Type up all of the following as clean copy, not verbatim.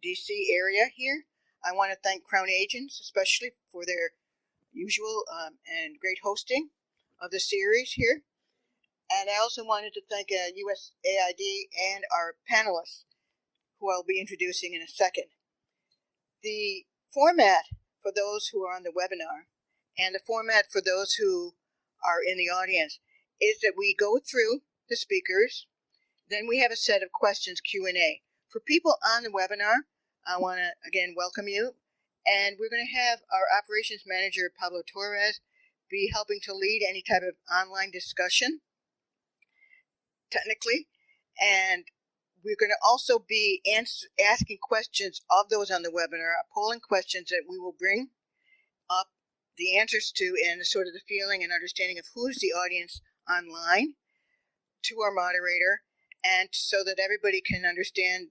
D.C. area here. I want to thank Crown Agents, especially for their usual and great hosting of the series here. And I also wanted to thank USAID and our panelists, who I'll be introducing in a second. The format for those who are on the webinar and the format for those who are in the audience is that we go through the speakers, then we have a set of questions, Q&A. For people on the webinar, I want to again welcome you, and we're going to have our operations manager, Pablo Torres, be helping to lead any type of online discussion, technically, and we're going to also be asking questions of those on the webinar, polling questions that we will bring up the answers to and sort of the feeling and understanding of who's the audience online to our moderator, and so that everybody can understand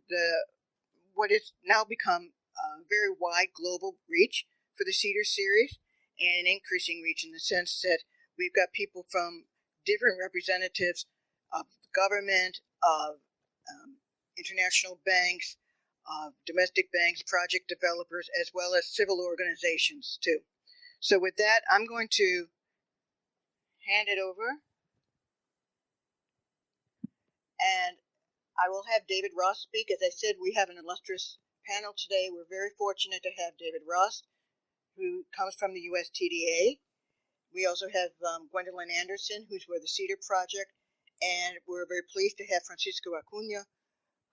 what has now become a very wide global reach for the CEADIR series, and an increasing reach in the sense that we've got people from different representatives of government, of international banks, of domestic banks, project developers, as well as civil organizations too. So with that, I'm going to hand it over, and I will have David Ross speak. As I said, we have an illustrious panel today. We're very fortunate to have David Ross, who comes from the USTDA. We also have Gwendolyn Andersen, who's with the CEADIR project, and we're very pleased to have Francisco Acuña,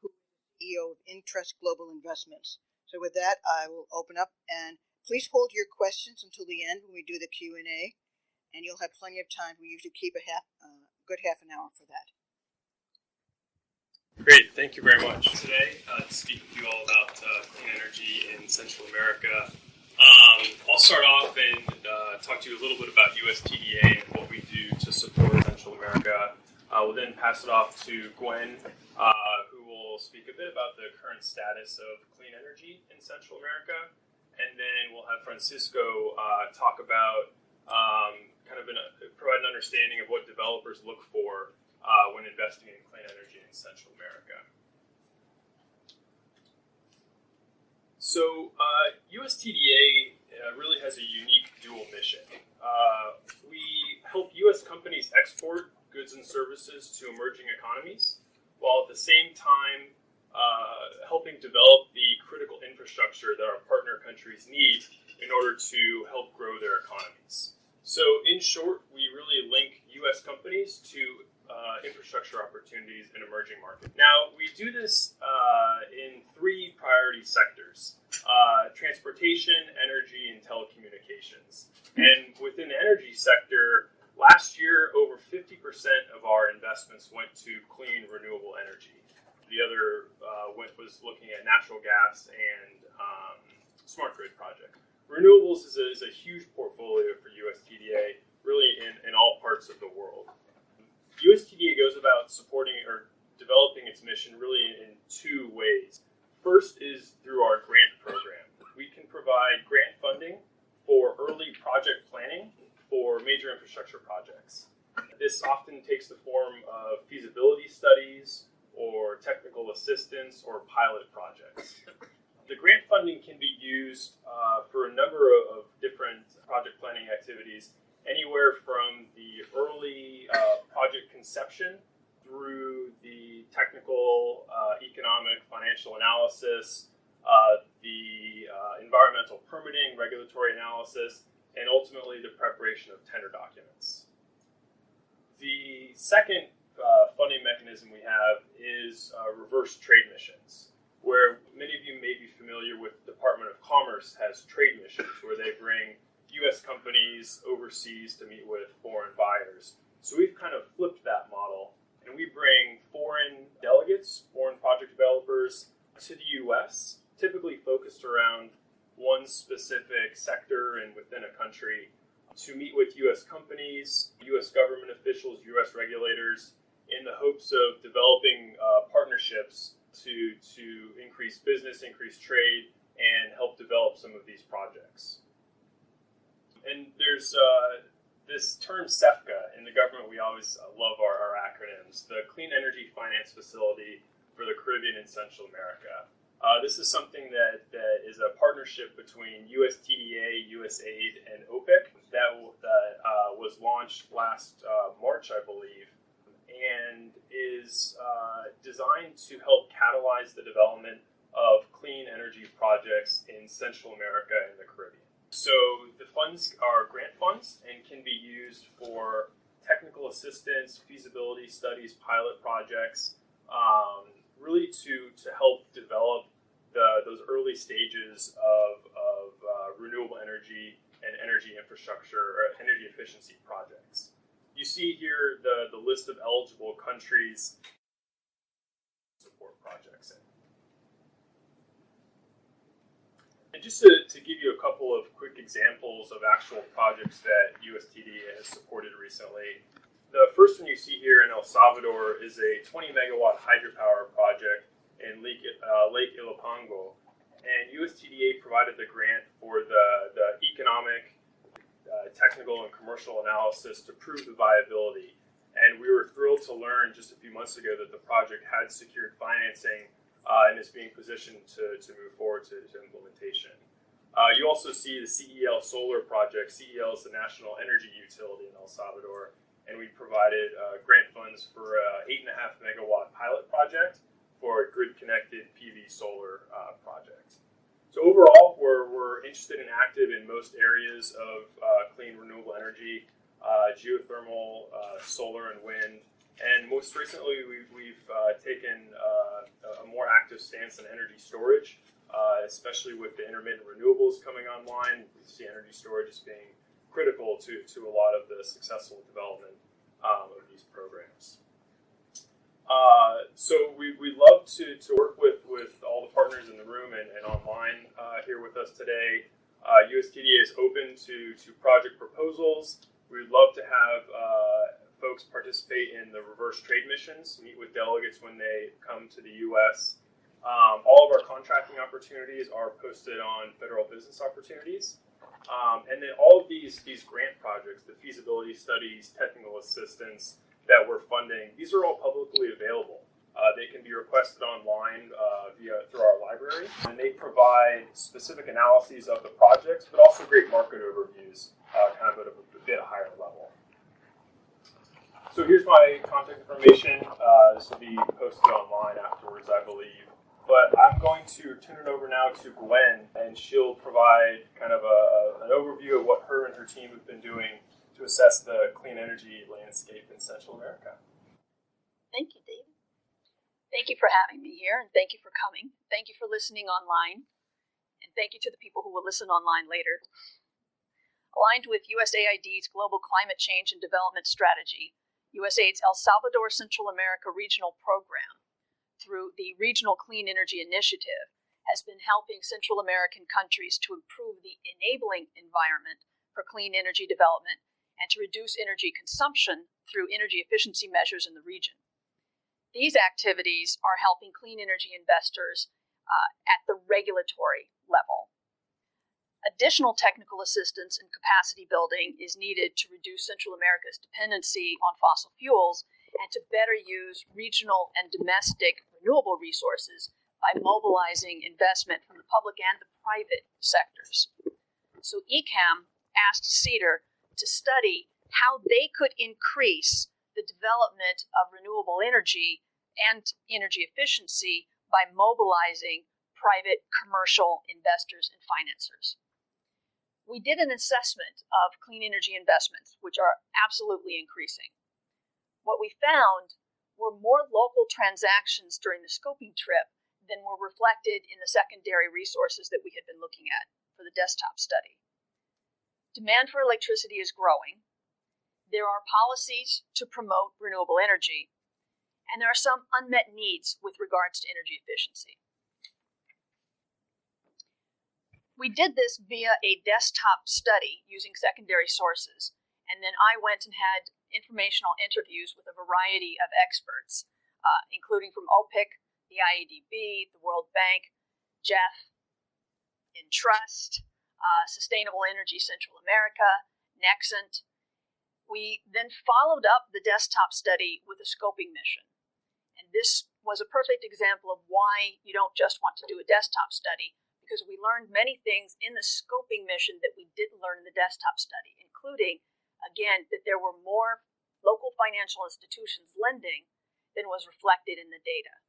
who is CEO of InTrust Global Investments. So with that, I will open up, and please hold your questions until the end when we do the Q&A, and you'll have plenty of time. We usually keep a good half an hour for that. Great, thank you very much. Today, to speak with you all about clean energy in Central America. I'll start off and talk to you a little bit about USTDA and what we do to support Central America. We'll then pass it off to Gwen, who will speak a bit about the current status of clean energy in Central America. And then we'll have Francisco talk about provide an understanding of what developers look for when investing in clean energy in Central America. So USTDA really has a unique dual mission. We help U.S. companies export goods and services to emerging economies, while at the same time helping develop the critical infrastructure that our partner countries need in order to help grow their economies. So in short, we really link U.S. companies to infrastructure opportunities in emerging markets. Now, we do this in three priority sectors: transportation, energy, and telecommunications. And within the energy sector, last year, over 50% of our investments went to clean, renewable energy. The other was looking at natural gas and smart grid projects. Renewables is a huge portfolio for USTDA, really in all parts of the world. USTDA goes about supporting or developing its mission really in two ways. First is through our grant program. We can provide grant funding for early project planning for major infrastructure projects. This often takes the form of feasibility studies or technical assistance or pilot projects. The grant funding can be used for a number of different project planning activities, anywhere from the early project conception through the technical, economic, financial analysis, the environmental permitting, regulatory analysis, and ultimately the preparation of tender documents. The second funding mechanism we have is reverse trade missions, where many of you may be familiar with the Department of Commerce has trade missions where they bring U.S. companies overseas to meet with foreign buyers. So we've kind of flipped that model, and we bring foreign delegates, foreign project developers to the U.S., typically focused around one specific sector and within a country, to meet with U.S. companies, U.S. government officials, U.S. regulators, in the hopes of developing partnerships to increase business, increase trade, and help develop some of these projects. And there's this term CEFCA. In the government, we always love our acronyms. The Clean Energy Finance Facility for the Caribbean and Central America. This is something that is a partnership between USTDA, USAID, and OPIC that was launched last March, I believe, and is designed to help catalyze the development of clean energy projects in Central America and the Caribbean. So the funds are grant funds and can be used for technical assistance, feasibility studies, pilot projects, really to help develop those early stages of renewable energy and energy infrastructure or energy efficiency projects. You see here the list of eligible countries support projects in. And just to give you a couple of quick examples of actual projects that USTDA has supported recently, the first one you see here in El Salvador is a 20 megawatt hydropower project in Lake Ilopango, and USTDA provided the grant for the economic, technical, and commercial analysis to prove the viability. And we were thrilled to learn just a few months ago that the project had secured financing and is being positioned to move forward to implementation. You also see the CEL solar project. CEL is the national energy utility in El Salvador, and we provided grant funds for an 8.5 megawatt pilot project for a grid-connected PV solar project. So overall, we're interested and active in most areas of clean renewable energy, geothermal, solar, and wind. And most recently, we've taken a more active stance on energy storage, especially with the intermittent renewables coming online. We see energy storage as being critical to a lot of the successful development of these programs. So we love to work with all the partners in the room and online here with us today. USTDA is open to project proposals. We'd love to have folks participate in the reverse trade missions, meet with delegates when they come to the U.S. All of our contracting opportunities are posted on Federal Business Opportunities. And then all of these grant projects, the feasibility studies, technical assistance that we're funding, these are all publicly available. They can be requested online through our library, and they provide specific analyses of the projects, but also great market overviews, kind of at a bit higher level. So here's my contact information. This will be posted online afterwards, I believe. But I'm going to turn it over now to Gwen, and she'll provide kind of an overview of what her and her team have been doing to assess the clean energy landscape in Central America. Thank you, David. Thank you for having me here, and thank you for coming. Thank you for listening online, and thank you to the people who will listen online later. Aligned with USAID's Global Climate Change and Development Strategy, USAID's El Salvador Central America Regional Program, through the Regional Clean Energy Initiative, has been helping Central American countries to improve the enabling environment for clean energy development and to reduce energy consumption through energy efficiency measures in the region. These activities are helping clean energy investors at the regulatory level. Additional technical assistance and capacity building is needed to reduce Central America's dependency on fossil fuels and to better use regional and domestic renewable resources by mobilizing investment from the public and the private sectors. So ECAM asked CEADIR to study how they could increase the development of renewable energy and energy efficiency by mobilizing private commercial investors and financiers. We did an assessment of clean energy investments, which are absolutely increasing. What we found were more local transactions during the scoping trip than were reflected in the secondary resources that we had been looking at for the desktop study. Demand for electricity is growing. There are policies to promote renewable energy, and there are some unmet needs with regards to energy efficiency. We did this via a desktop study using secondary sources, and then I went and had informational interviews with a variety of experts, including from OPIC, the IADB, the World Bank, Jeff, InTrust, Sustainable Energy Central America, Nexent. We then followed up the desktop study with a scoping mission. And this was a perfect example of why you don't just want to do a desktop study, because we learned many things in the scoping mission that we didn't learn in the desktop study, including, again, that there were more local financial institutions lending than was reflected in the data.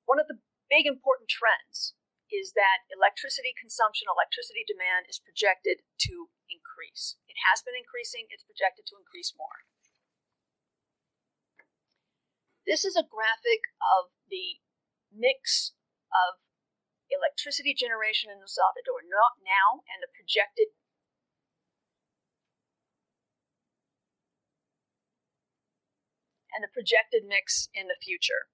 One of the big important trends is that electricity consumption, electricity demand is projected to increase. It has been increasing, it's projected to increase more. This is a graphic of the mix of electricity generation in El Salvador now and the projected mix in the future.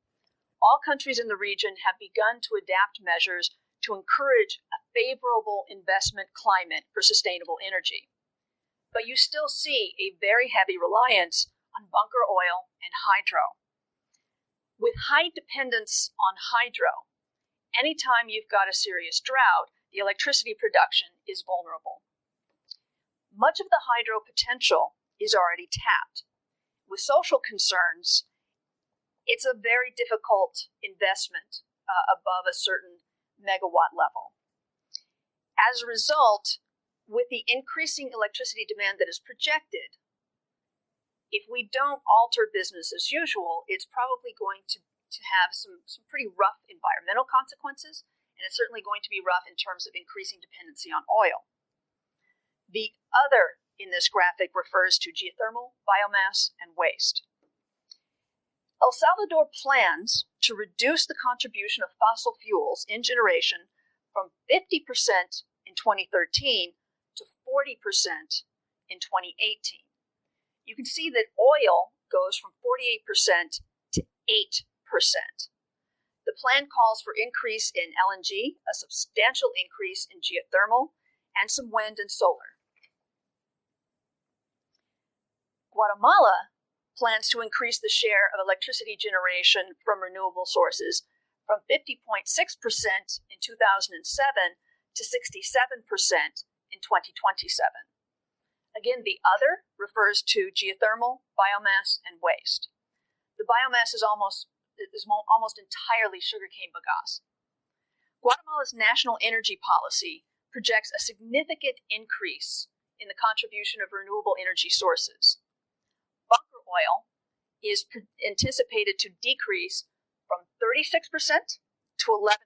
All countries in the region have begun to adapt measures to encourage a favorable investment climate for sustainable energy. But you still see a very heavy reliance on bunker oil and hydro. With high dependence on hydro, anytime you've got a serious drought, the electricity production is vulnerable. Much of the hydro potential is already tapped. With social concerns, it's a very difficult investment above a certain megawatt level. As a result, with the increasing electricity demand that is projected, if we don't alter business as usual, it's probably going to have some pretty rough environmental consequences, and it's certainly going to be rough in terms of increasing dependency on oil. The other in this graphic refers to geothermal, biomass, and waste. El Salvador plans to reduce the contribution of fossil fuels in generation from 50% in 2013 to 40% in 2018. You can see that oil goes from 48% to 8%. The plan calls for increase in LNG, a substantial increase in geothermal, and some wind and solar. Guatemala plans to increase the share of electricity generation from renewable sources from 50.6% in 2007 to 67% in 2027. Again, the other refers to geothermal, biomass, and waste. The biomass is almost entirely sugarcane bagasse. Guatemala's national energy policy projects a significant increase in the contribution of renewable energy sources. Bunker oil is anticipated to decrease from 36% to 11%.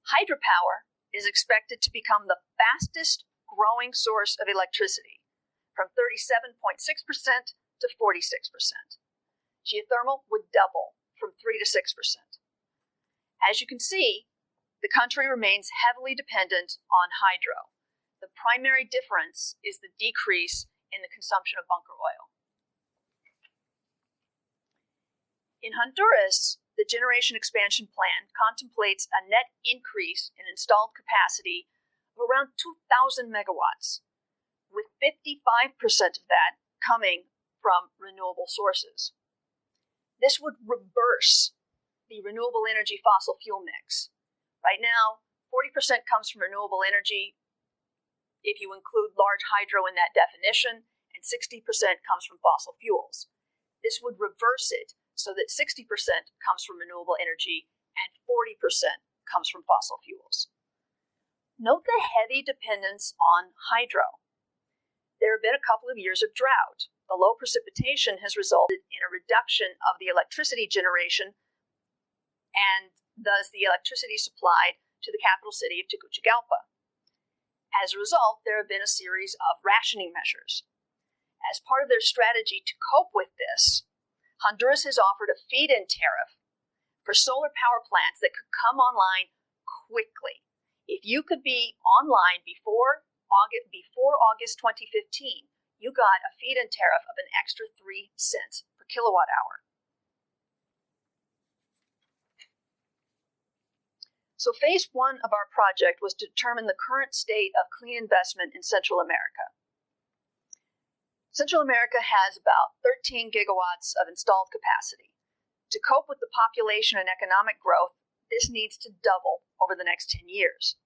Hydropower is expected to become the fastest growing source of electricity, from 37.6% to 46%. Geothermal would double from 3 to 6%. As you can see, the country remains heavily dependent on hydro. The primary difference is the decrease in the consumption of bunker oil. In Honduras, the generation expansion plan contemplates a net increase in installed capacity of around 2,000 megawatts, with 55% of that coming from renewable sources. This would reverse the renewable energy fossil fuel mix. Right now, 40% comes from renewable energy if you include large hydro in that definition, and 60% comes from fossil fuels. This would reverse it so that 60% comes from renewable energy and 40% comes from fossil fuels. Note the heavy dependence on hydro. There have been a couple of years of drought. The low precipitation has resulted in a reduction of the electricity generation and thus the electricity supplied to the capital city of Tegucigalpa. As a result, there have been a series of rationing measures. As part of their strategy to cope with this, Honduras has offered a feed-in tariff for solar power plants that could come online quickly. If you could be online before August 2015, you got a feed-in tariff of an extra 3 cents per kilowatt hour. So phase 1 of our project was to determine the current state of clean investment in Central America. Central America has about 13 gigawatts of installed capacity. To cope with the population and economic growth, this needs to double over the next 10 years.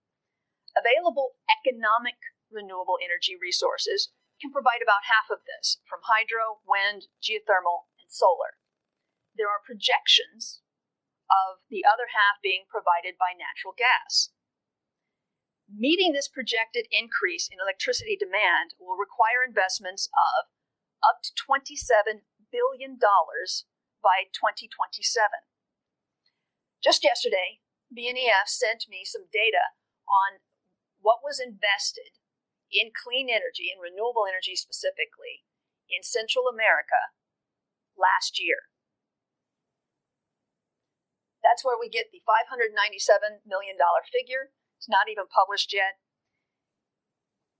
Available economic renewable energy resources can provide about half of this from hydro, wind, geothermal, and solar. There are projections of the other half being provided by natural gas. Meeting this projected increase in electricity demand will require investments of up to $27 billion by 2027. Just yesterday, BNEF sent me some data on what was invested in clean energy and renewable energy specifically in Central America last year. That's where we get the $597 million figure. It's not even published yet.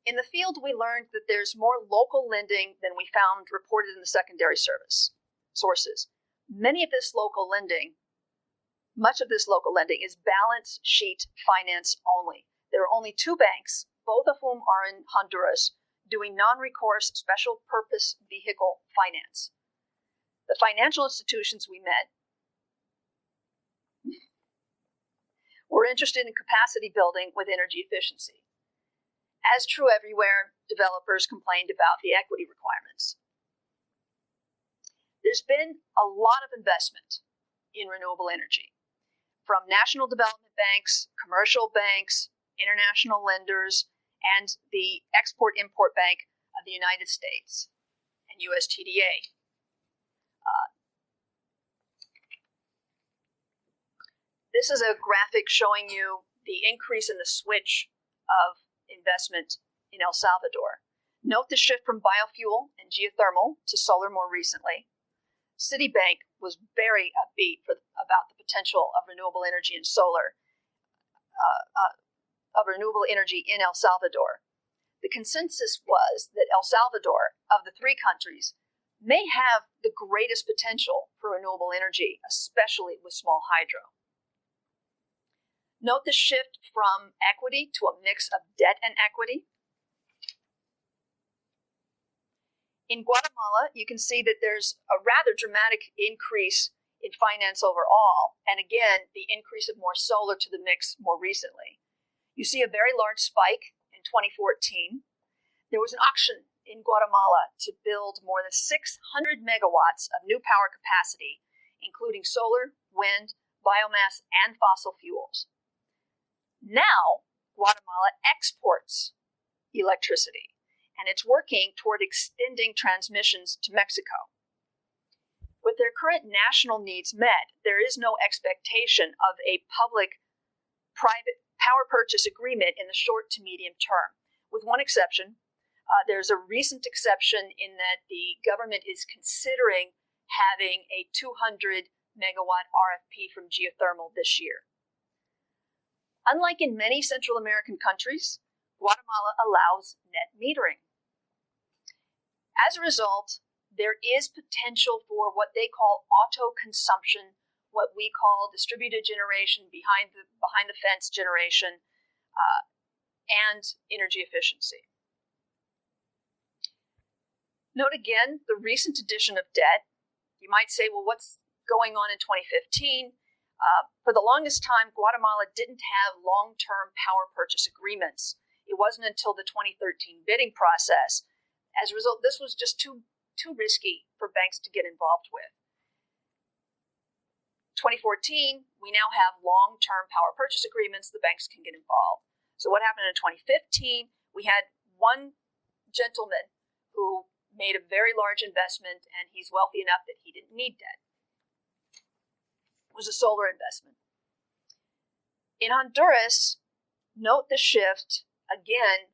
In the field, we learned that there's more local lending than we found reported in the secondary sources. Much of this local lending is balance sheet finance only. There are only two banks, both of whom are in Honduras, doing non-recourse special purpose vehicle finance. The financial institutions we met were interested in capacity building with energy efficiency. As true everywhere, developers complained about the equity requirements. There's been a lot of investment in renewable energy from national development banks, commercial banks, international lenders, and the Export-Import Bank of the United States and USTDA. This is a graphic showing you the increase in the switch of investment in El Salvador. Note the shift from biofuel and geothermal to solar more recently. Citibank was very upbeat about the potential of renewable energy and solar, of renewable energy in El Salvador. The consensus was that El Salvador, of the three countries, may have the greatest potential for renewable energy, especially with small hydro. Note the shift from equity to a mix of debt and equity. In Guatemala, you can see that there's a rather dramatic increase in finance overall, and again, the increase of more solar to the mix more recently. You see a very large spike in 2014. There was an auction in Guatemala to build more than 600 megawatts of new power capacity, including solar, wind, biomass, and fossil fuels. Now, Guatemala exports electricity, and it's working toward extending transmissions to Mexico. With their current national needs met, there is no expectation of a public-private power purchase agreement in the short to medium term, with one exception. There's a recent exception in that the government is considering having a 200 megawatt RFP from geothermal this year. Unlike in many Central American countries, Guatemala allows net metering. As a result, there is potential for what they call auto-consumption, what we call distributed generation, behind the fence generation, and energy efficiency. Note again the recent addition of debt. You might say, well, what's going on in 2015? For the longest time, Guatemala didn't have long-term power purchase agreements. It wasn't until the 2013 bidding process. As a result, this was just too risky for banks to get involved with. 2014, we now have long-term power purchase agreements. The banks can get involved. So what happened in 2015? We had one gentleman who made a very large investment, and he's wealthy enough that he didn't need debt. It was a solar investment. In Honduras, note the shift. Again,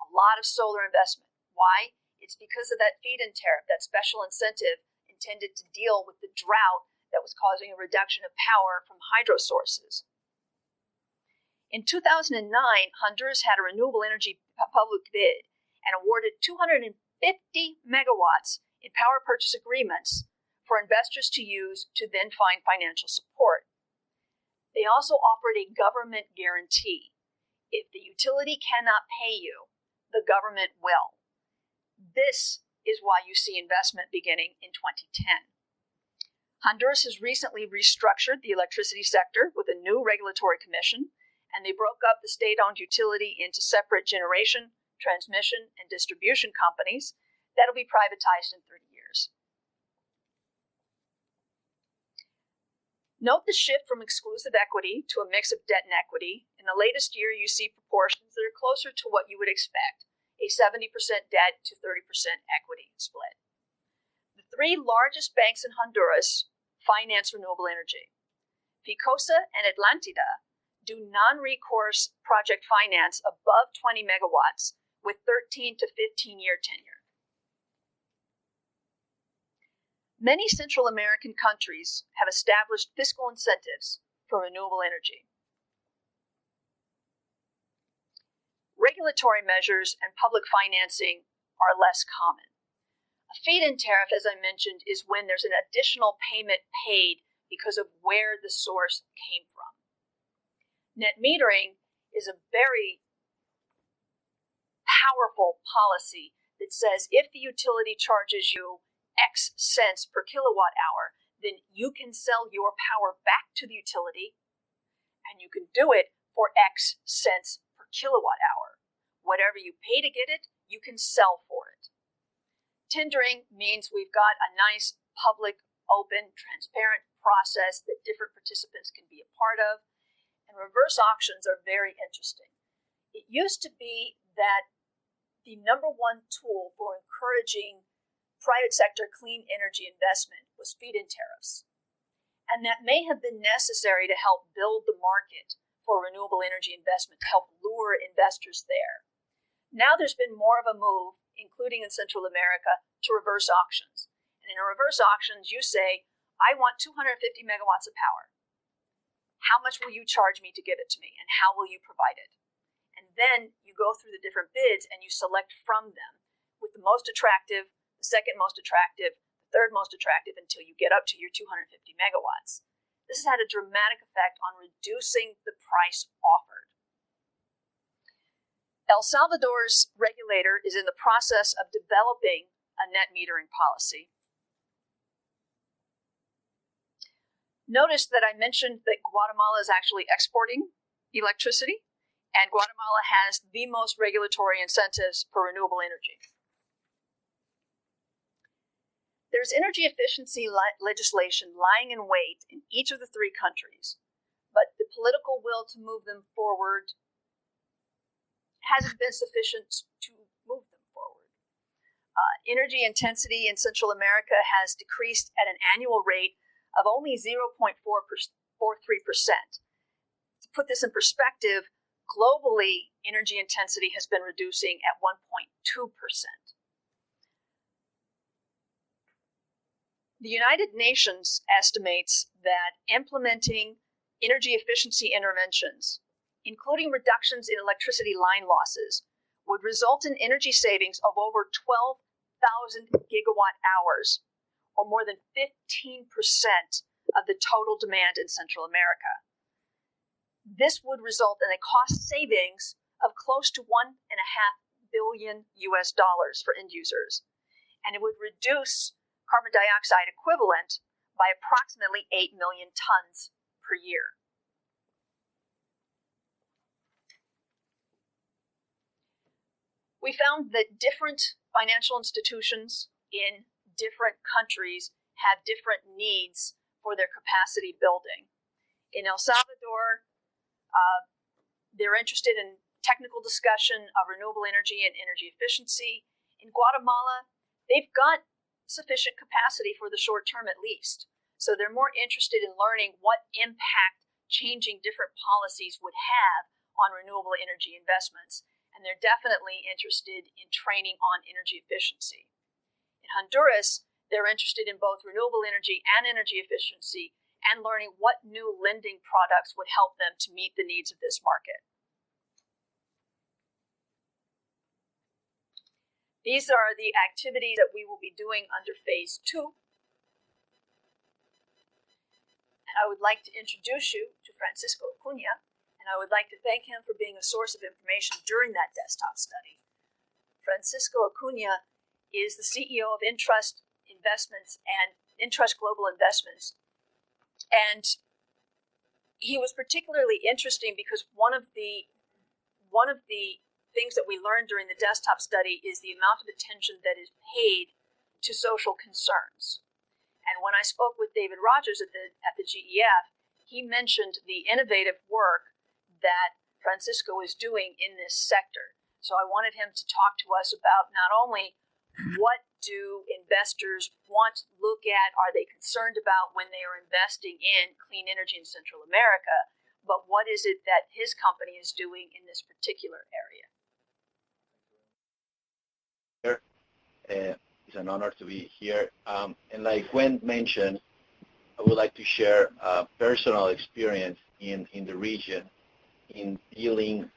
a lot of solar investment. Why? It's because of that feed-in tariff, that special incentive intended to deal with the drought that was causing a reduction of power from hydro sources. In 2009, Honduras had a renewable energy public bid and awarded 250 megawatts in power purchase agreements for investors to use to then find financial support. They also offered a government guarantee. If the utility cannot pay you, the government will. This is why you see investment beginning in 2010. Honduras has recently restructured the electricity sector with a new regulatory commission, and they broke up the state-owned utility into separate generation, transmission, and distribution companies that'll be privatized in 30 years. Note the shift from exclusive equity to a mix of debt and equity. In the latest year, you see proportions that are closer to what you would expect, a 70% debt to 30% equity split. The three largest banks in Honduras finance renewable energy. Ficosa and Atlantida do non-recourse project finance above 20 megawatts with 13 to 15-year tenure. Many Central American countries have established fiscal incentives for renewable energy. Regulatory measures and public financing are less common. A feed-in tariff, as I mentioned, is when there's an additional payment paid because of where the source came from. Net metering is a very powerful policy that says if the utility charges you X cents per kilowatt hour, then you can sell your power back to the utility, and you can do it for X cents per kilowatt hour. Whatever you pay to get it, you can sell for it. Tendering means we've got a nice public, open, transparent process that different participants can be a part of, and reverse auctions are very interesting. It used to be that the number one tool for encouraging private sector clean energy investment was feed-in tariffs. And that may have been necessary to help build the market for renewable energy investment, to help lure investors there. Now there's been more of a move, including in Central America, to reverse auctions. And in a reverse auctions, you say, I want 250 megawatts of power. How much will you charge me to give it to me? And how will you provide it? And then you go through the different bids and you select from them with the most attractive, the second most attractive, the third most attractive, until you get up to your 250 megawatts. This has had a dramatic effect on reducing the price offered. El Salvador's regulator is in the process of developing a net metering policy. Notice that I mentioned that Guatemala is actually exporting electricity, and Guatemala has the most regulatory incentives for renewable energy. There's energy efficiency legislation lying in wait in each of the three countries, but the political will to move them forward hasn't been sufficient to move them forward. Energy intensity in Central America has decreased at an annual rate of only 0.43%. To put this in perspective, globally, energy intensity has been reducing at 1.2%. The United Nations estimates that implementing energy efficiency interventions, including reductions in electricity line losses, would result in energy savings of over 12,000 gigawatt hours, or more than 15% of the total demand in Central America. This would result in a cost savings of close to $1.5 billion for end users, and it would reduce carbon dioxide equivalent by approximately 8 million tons per year. We found that different financial institutions in different countries have different needs for their capacity building. In El Salvador, they're interested in technical discussion of renewable energy and energy efficiency. In Guatemala, they've got sufficient capacity for the short term at least. So they're more interested in learning what impact changing different policies would have on renewable energy investments. And they're definitely interested in training on energy efficiency. In Honduras, they're interested in both renewable energy and energy efficiency and learning what new lending products would help them to meet the needs of this market. These are the activities that we will be doing under Phase 2. And I would like to introduce you to Francisco Acuña, and I would like to thank him for being a source of information during that desktop study. Francisco Acuña is the CEO of InTrust Investments and InTrust Global Investments. And he was particularly interesting because one of the things that we learned during the desktop study is the amount of attention that is paid to social concerns. And when I spoke with David Rogers at the GEF, he mentioned the innovative work that Francisco is doing in this sector. So I wanted him to talk to us about not only what do investors want to look at, are they concerned about when they are investing in clean energy in Central America, but what is it that his company is doing in this particular area? It's an honor to be here. And like Gwen mentioned, I would like to share a personal experience in the region in dealing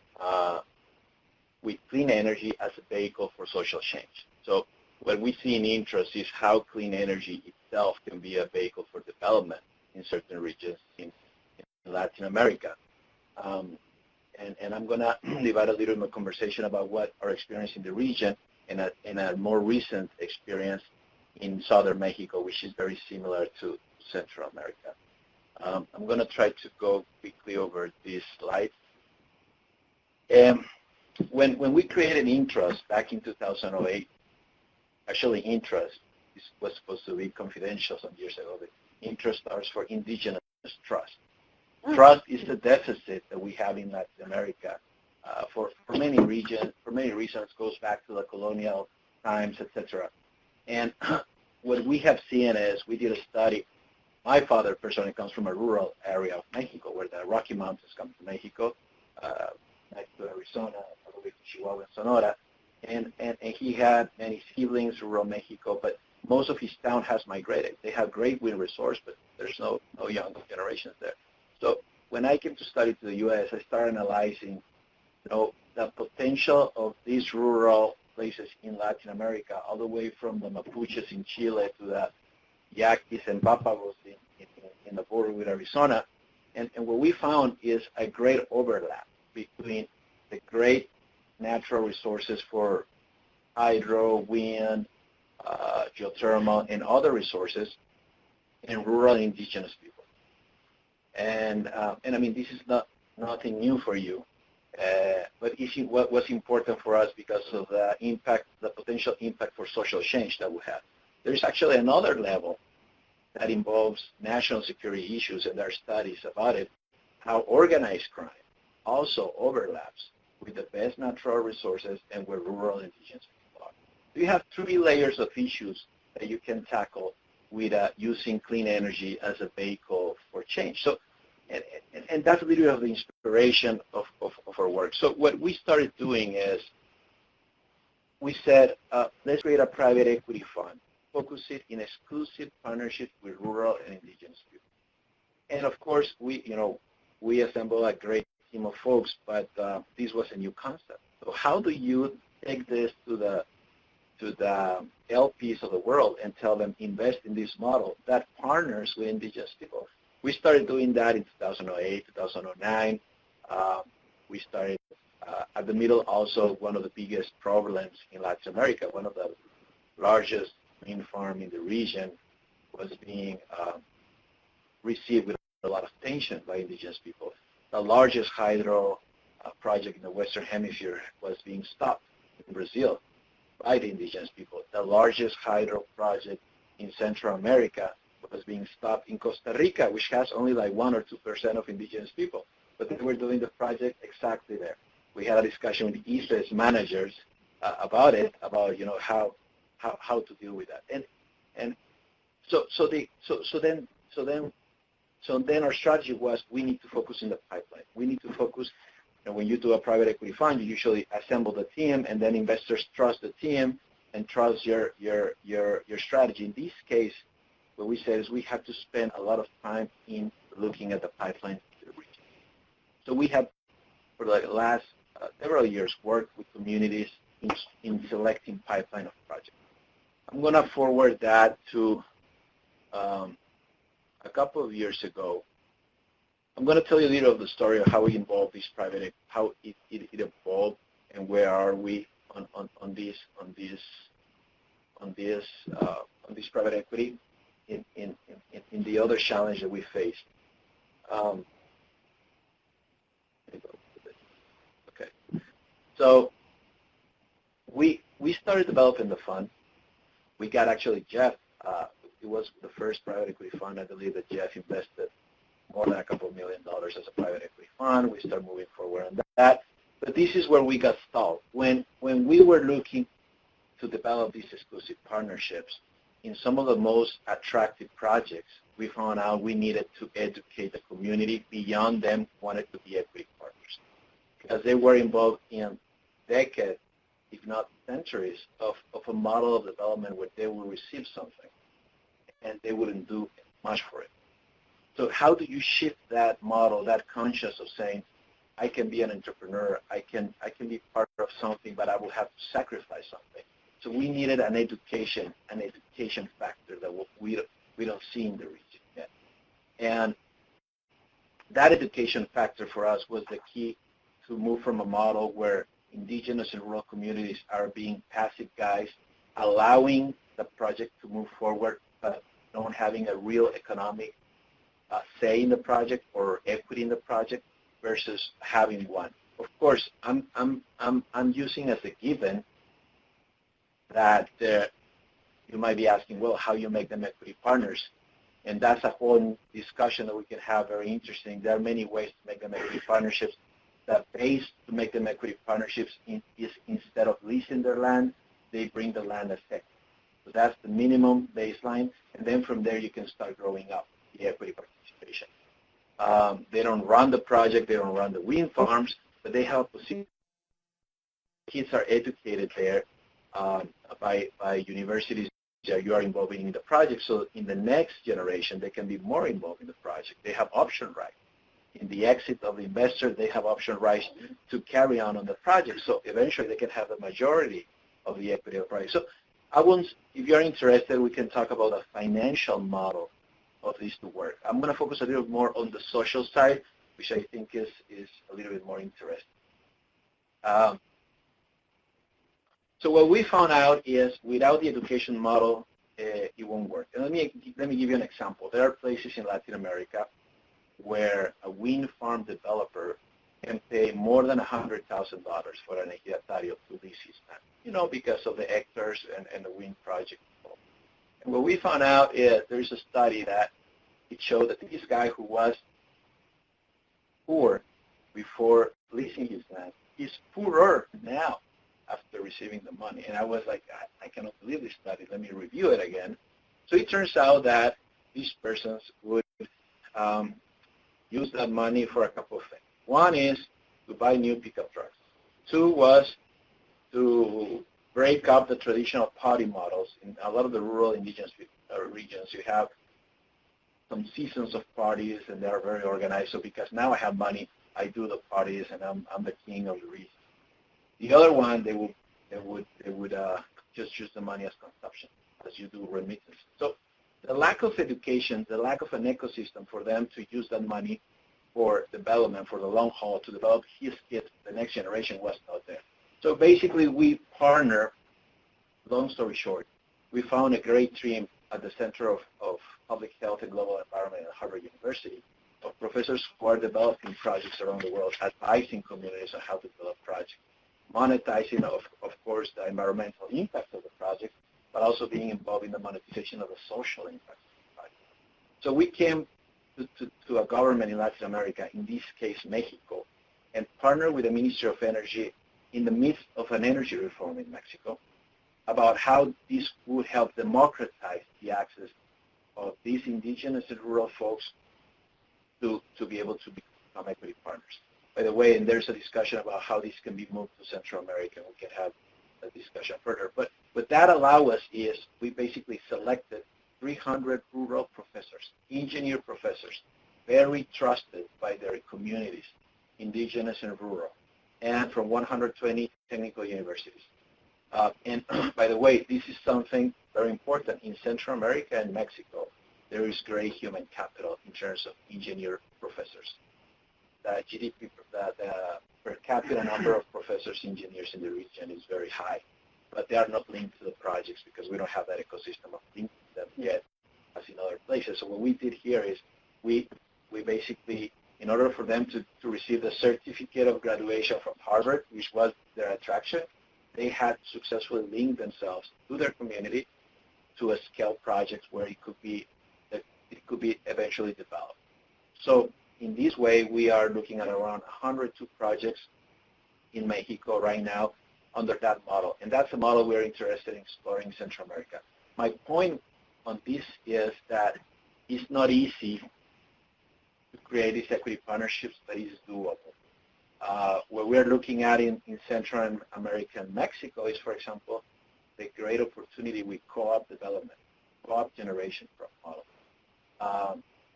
with clean energy as a vehicle for social change. So what we see in InTrust is how clean energy itself can be a vehicle for development in certain regions in Latin America. And I'm going to divide a little bit of conversation about what our experience in the region and a more recent experience in southern Mexico, which is very similar to Central America. I'm going to try to go quickly over these slides. When we created InTrust back in 2008, actually InTrust was supposed to be confidential some years ago. The InTrust stands for Indigenous Trust. Trust is the deficit that we have in Latin America for many regions. For many reasons, goes back to the colonial times, etc. And what we have seen is we did a study. My father personally comes from a rural area of Mexico, where the Rocky Mountains come to Mexico, next to Arizona, all the way to Chihuahua and Sonora. And he had many siblings in rural Mexico, but most of his town has migrated. They have great wind resource, but there's no young generations there. So when I came to study to the U.S., I started analyzing, the potential of these rural places in Latin America, all the way from the Mapuches in Chile to the Yaquis and Papagos in the border with Arizona. And what we found is a great overlap between the great natural resources for hydro, wind, geothermal, and other resources in rural indigenous people. And I mean, this is nothing new for you, but what was important for us because of the impact, the potential impact for social change that we have. There's actually another level that involves national security issues, and there are studies about it, how organized crime also overlaps with the best natural resources and where rural indigenous people are. So you have three layers of issues that you can tackle with using clean energy as a vehicle for change. So, and that's a little bit of the inspiration of our work. So what we started doing is we said, let's create a private equity fund, focus it in exclusive partnership with rural and indigenous people. And of course, we assembled a great team of folks, but this was a new concept. So how do you take this to the LPs of the world and tell them invest in this model that partners with indigenous people? We started doing that in 2008, 2009. We started at the middle also one of the biggest problems in Latin America. One of the largest wind farm in the region was being received with a lot of tension by indigenous people. The largest hydro project in the Western Hemisphere was being stopped in Brazil by the indigenous people. The largest hydro project in Central America was being stopped in Costa Rica, which has only like 1 or 2% of indigenous people. But they were doing the project exactly there. We had a discussion with the IFES managers about it, about how to deal with that. And so then our strategy was we need to focus in the pipeline. We need to focus. When you do a private equity fund, you usually assemble the team, and then investors trust the team and trust your strategy. In this case, what we said is we have to spend a lot of time in looking at the pipeline in the region. So we have, for the last several years, worked with communities in selecting pipeline of projects. I'm going to forward that to a couple of years ago. I'm going to tell you a little of the story of how we involved this private, how it evolved, and where are we on this private equity in the other challenge that we faced. Okay, so we started developing the fund. We got actually Jeff. It was the first private equity fund, I believe, that Jeff invested more than a couple $1 million as a private equity fund. We started moving forward on that. But this is where we got stalled. When we were looking to develop these exclusive partnerships, in some of the most attractive projects, we found out we needed to educate the community beyond them wanted to be equity partners, because they were involved in decades, if not centuries, of a model of development where they will receive something and they wouldn't do much for it. So how do you shift that model, that conscience of saying, I can be an entrepreneur, I can be part of something, but I will have to sacrifice something. So we needed an education factor that we don't see in the region yet. And that education factor for us was the key to move from a model where indigenous and rural communities are being passive guys, allowing the project to move forward, but not having a real economic say in the project or equity in the project, versus having one. Of course, I'm using as a given that you might be asking, well, how you make them equity partners? And that's a whole discussion that we can have, very interesting. There are many ways to make them equity partnerships. The base to make them equity partnerships is instead of leasing their land, they bring the land as equity. So that's the minimum baseline. And then from there, you can start growing up the equity participation. They don't run the project, they don't run the wind farms, but they help us see kids are educated there by universities that you are involved in the project. So in the next generation, they can be more involved in the project. They have option rights. In the exit of the investor, they have option rights to carry on the project. So eventually, they can have the majority of the equity of the project. So if you're interested, we can talk about a financial model of this to work. I'm going to focus a little more on the social side, which I think is a little bit more interesting. So what we found out is without the education model, it won't work. And let me give you an example. There are places in Latin America where a wind farm developer can pay more than $100,000 for an ejidatario to lease his land, because of the hectares and the wind project. And what we found out is there's a study that it showed that this guy who was poor before leasing his land is poorer now after receiving the money. And I was like, I cannot believe this study. Let me review it again. So it turns out that these persons would use that money for a couple of things. One is to buy new pickup trucks. Two was to break up the traditional party models. In a lot of the rural indigenous regions, you have some seasons of parties, and they are very organized. So because now I have money, I do the parties, and I'm the king of the region. The other one, they would just use the money as consumption, as you do remittance. So the lack of education, the lack of an ecosystem for them to use that money for development, for the long haul, to develop his kids, the next generation, was not there. So basically, we partner. Long story short, we found a great team at the Center of Public Health and Global Environment at Harvard University of professors who are developing projects around the world, advising communities on how to develop projects, monetizing, of course, the environmental impact of the project, but also being involved in the monetization of the social impact of the project. So we came to a government in Latin America, in this case Mexico, and partnered with the Ministry of Energy in the midst of an energy reform in Mexico about how this would help democratize the access of these indigenous and rural folks to be able to become equity partners. By the way, and there's a discussion about how this can be moved to Central America, and we can have a discussion further. But what that allowed us is we basically selected 300 rural professors, engineer professors, very trusted by their communities, indigenous and rural, and from 120 technical universities. And by the way, this is something very important. In Central America and Mexico, there is great human capital in terms of engineer professors. The GDP, the per capita number of professors, engineers in the region is very high, but they are not linked to the projects because we don't have that ecosystem of linking them yet as in other places. So what we did here is we basically, in order for them to receive the certificate of graduation from Harvard, which was their attraction, they had successfully linked themselves to their community, to a scale projects where it could be eventually developed. So in this way, we are looking at around 102 projects in Mexico right now under that model. And that's a model we're interested in exploring in Central America. My point on this is that it's not easy to create these equity partnerships, but it's doable. What we're looking at in Central America and Mexico is, for example, the great opportunity with co-op development, co-op generation model.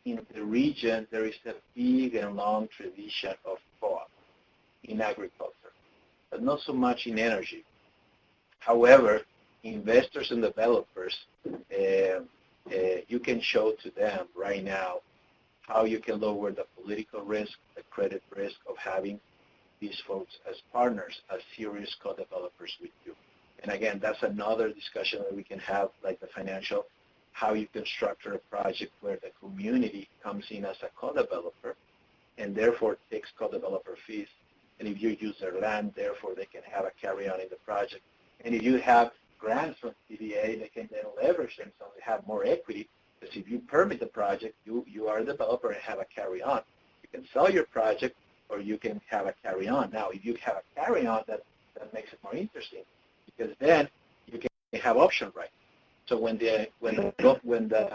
In the region, there is a big and long tradition of co-op in agriculture, but not so much in energy. However, investors and developers, you can show to them right now how you can lower the political risk, the credit risk of having these folks as partners, as serious co-developers with you. And again, that's another discussion that we can have, like the financial, how you can structure a project where the community comes in as a co-developer and therefore takes co-developer fees. And if you use their land, therefore they can have a carry-on in the project. And if you have grants from CDA, they can then leverage them so they have more equity. Because if you permit the project, you are a developer and have a carry-on. You can sell your project or you can have a carry-on. Now, if you have a carry-on, that makes it more interesting because then you can have option rights. So when the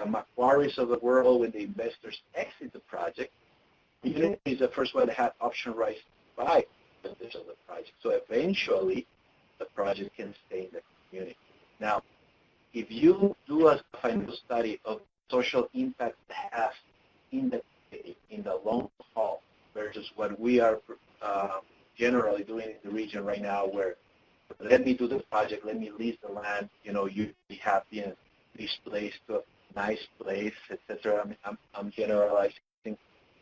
Macquaries of the world, when the investors exit the project, Unity is the first one that had option rights to buy the of the project. So eventually, the project can stay in the community. Now, if you do a financial study of social impact it has in the long haul versus what we are generally doing in the region right now, where let me do the project, let me lease the land, you be happy and displaced to a nice place, etc. I'm generalizing,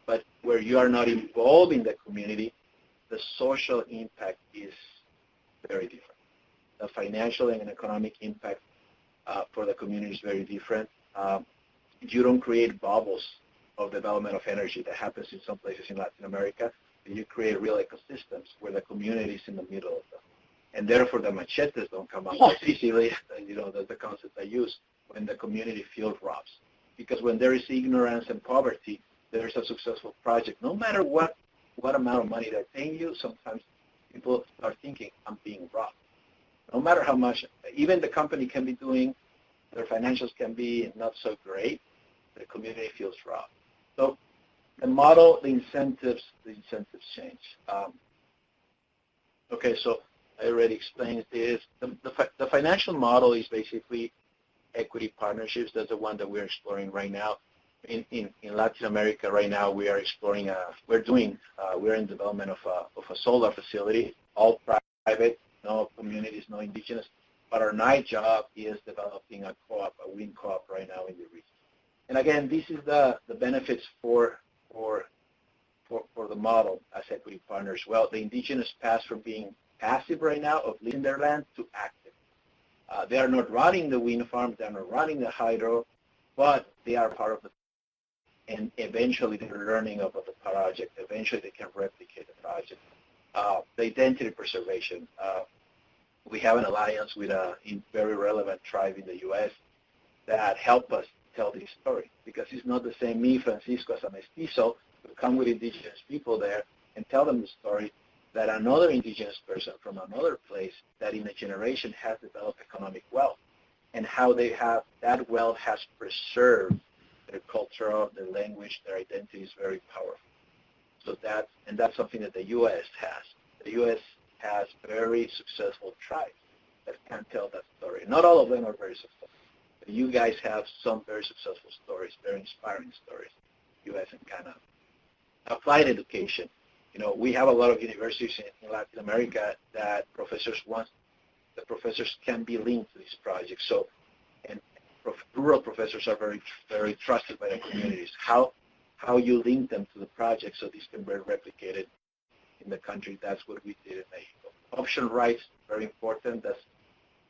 but where you are not involved in the community, the social impact is very different. The financial and economic impact for the community is very different. You don't create bubbles of development of energy that happens in some places in Latin America. You create real ecosystems where the community is in the middle of them. And therefore, the machetes don't come out as easily. That's the concept I use when the community feels robs. Because when there is ignorance and poverty, there is a successful project. No matter what amount of money they're paying you, sometimes people start thinking, I'm being robbed. No matter how much, even the company can be doing, their financials can be not so great, the community feels robbed. So the model, the incentives change. Okay, so I already explained this. The financial model is basically equity partnerships. That's the one that we're exploring right now. In Latin America right now, we are exploring, we're in development of a solar facility, all private, no communities, no indigenous. But our night job is developing a co-op, a wind co-op right now in the region. And again, this is the benefits for the model as equity partners. Well, the indigenous pass from being passive right now of leasing their land to active. They are not running the wind farm, they are not running the hydro, but they are part of the, and eventually they're learning about the project. Eventually they can replicate the project. The identity preservation. We have an alliance with a very relevant tribe in the U.S. that help us tell this story, because it's not the same me, Francisco, as a mestizo, to come with indigenous people there and tell them the story that another indigenous person from another place that in a generation has developed economic wealth, and how they have, that wealth has preserved their culture, their language, their identity is very powerful. So that's something that the U.S. has. The U.S. has very successful tribes that can tell that story. Not all of them are very successful. But you guys have some very successful stories, very inspiring stories, U.S. and Canada. Applied education. We have a lot of universities in Latin America that the professors can be linked to these projects. So, and rural professors are very, very trusted by the communities. How you link them to the project so this can be replicated in the country. That's what we did in Mexico. Option rights, very important. That's,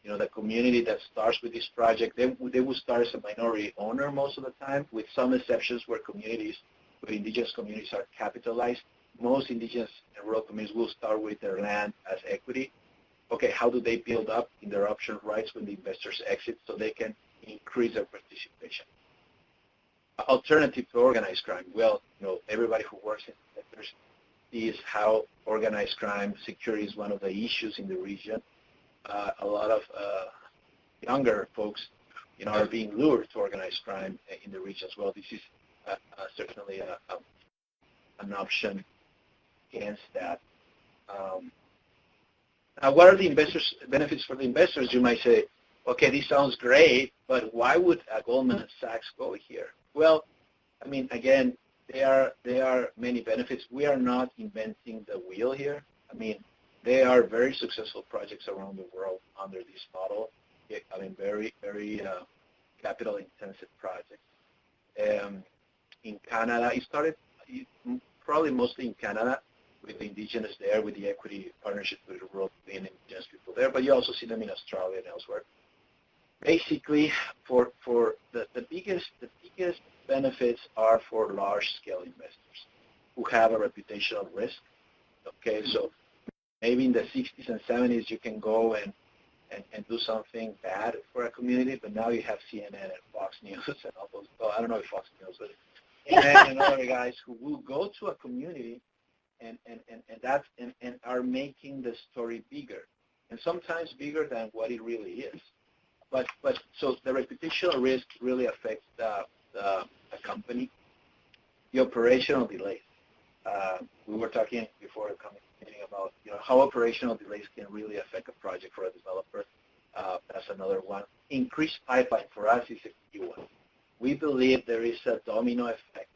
the community that starts with this project, they will start as a minority owner most of the time, with some exceptions where indigenous communities are capitalized. Most indigenous and rural communities will start with their land as equity. Okay, how do they build up in their option rights when the investors exit so they can increase their participation. Alternative to organized crime. Well, everybody who works in the sectors sees how organized crime, security is one of the issues in the region. A lot of younger folks, are being lured to organized crime in the region as well. This is certainly an option against that. Now, what are the benefits for the investors? You might say, okay, this sounds great, but why would Goldman Sachs go here? Well, I mean, again, there are many benefits. We are not inventing the wheel here. I mean, there are very successful projects around the world under this model. I mean, very, very capital-intensive projects. In Canada, it started probably mostly in Canada with the indigenous there, with the equity partnership with the rural and indigenous people there, but you also see them in Australia and elsewhere. Basically, for the biggest benefits are for large-scale investors who have a reputational risk. Okay, so maybe in the 60s and 70s you can go and do something bad for a community, but now you have CNN and Fox News and all those. Well, I don't know if Fox News, but and other guys who will go to a community and are making the story bigger, and sometimes bigger than what it really is. But so the reputational risk really affects the company. The operational delays. We were talking before coming about how operational delays can really affect a project for a developer. That's another one. Increased pipeline for us is a key one. We believe there is a domino effect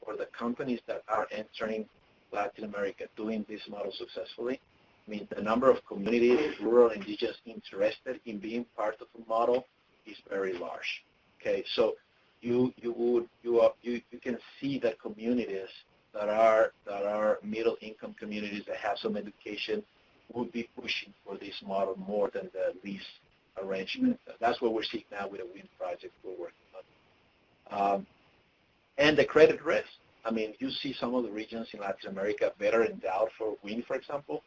for the companies that are entering Latin America doing this model successfully. I mean, the number of communities, rural, indigenous, interested in being part of the model is very large. Okay, so you can see that communities that are middle income communities that have some education would be pushing for this model more than the lease arrangement. That's what we're seeing now with the wind project we're working on. And the credit risk. I mean, you see some of the regions in Latin America better endowed for wind, for example,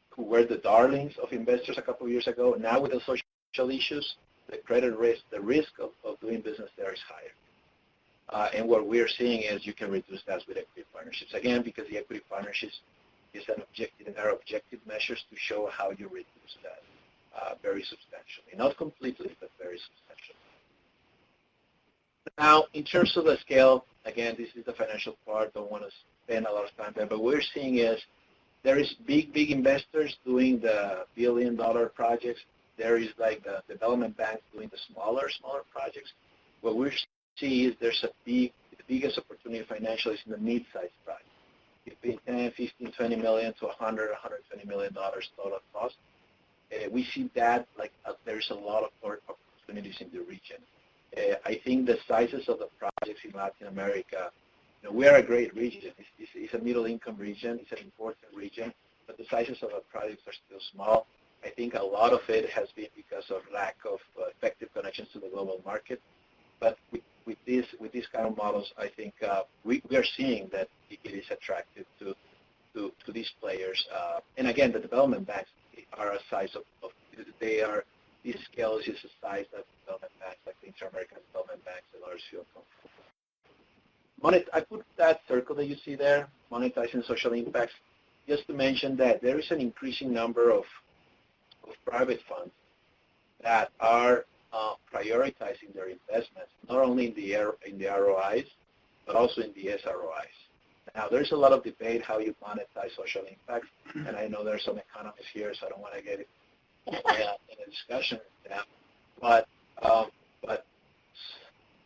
who were the darlings of investors a couple of years ago. Now with the social issues, the credit risk, the risk of doing business there is higher. And what we're seeing is you can reduce that with equity partnerships. Again, because the equity partnerships is are objective measures to show how you reduce that very substantially. Not completely, but very substantially. Now, in terms of the scale, again, this is the financial part. Don't want to spend a lot of time there. But what we're seeing is there is big investors doing the billion-dollar projects. There is like the development banks doing the smaller projects. What we're seeing is there's the biggest opportunity financially is in the mid-sized projects. Between 10, 15, 20 million to 100, 120 million dollars total cost. We see that there's a lot of opportunities in the region. I think the sizes of the projects in Latin America, we are a great region. It's a middle-income region. It's an important region, but the sizes of the projects are still small. I think a lot of it has been because of lack of effective connections to the global market. But with these kind of models, I think we are seeing that it is attractive to these players. And again, the development banks are a size of these scales is a size of development banks like the Inter-American Development Banks and others feel comfortable. I put that circle that you see there, monetizing social impacts, just to mention that there is an increasing number of private funds that are prioritizing their investments, not only in the ROIs, but also in the SROIs. Now, there's a lot of debate how you monetize social impacts, and I know there's some economists here, so I don't want to get in a discussion with them. But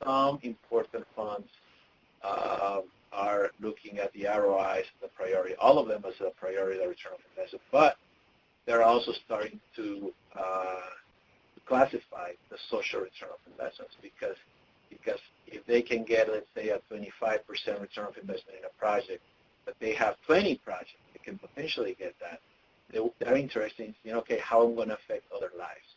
some important funds are looking at the ROIs, the priority, all of them as a priority, the return on investment, but they're also starting to classify the social return of investments because if they can get, let's say, a 25% return of investment in a project, but they have 20 projects, they can potentially get that. They're interested in seeing, okay, how I'm going to affect other lives.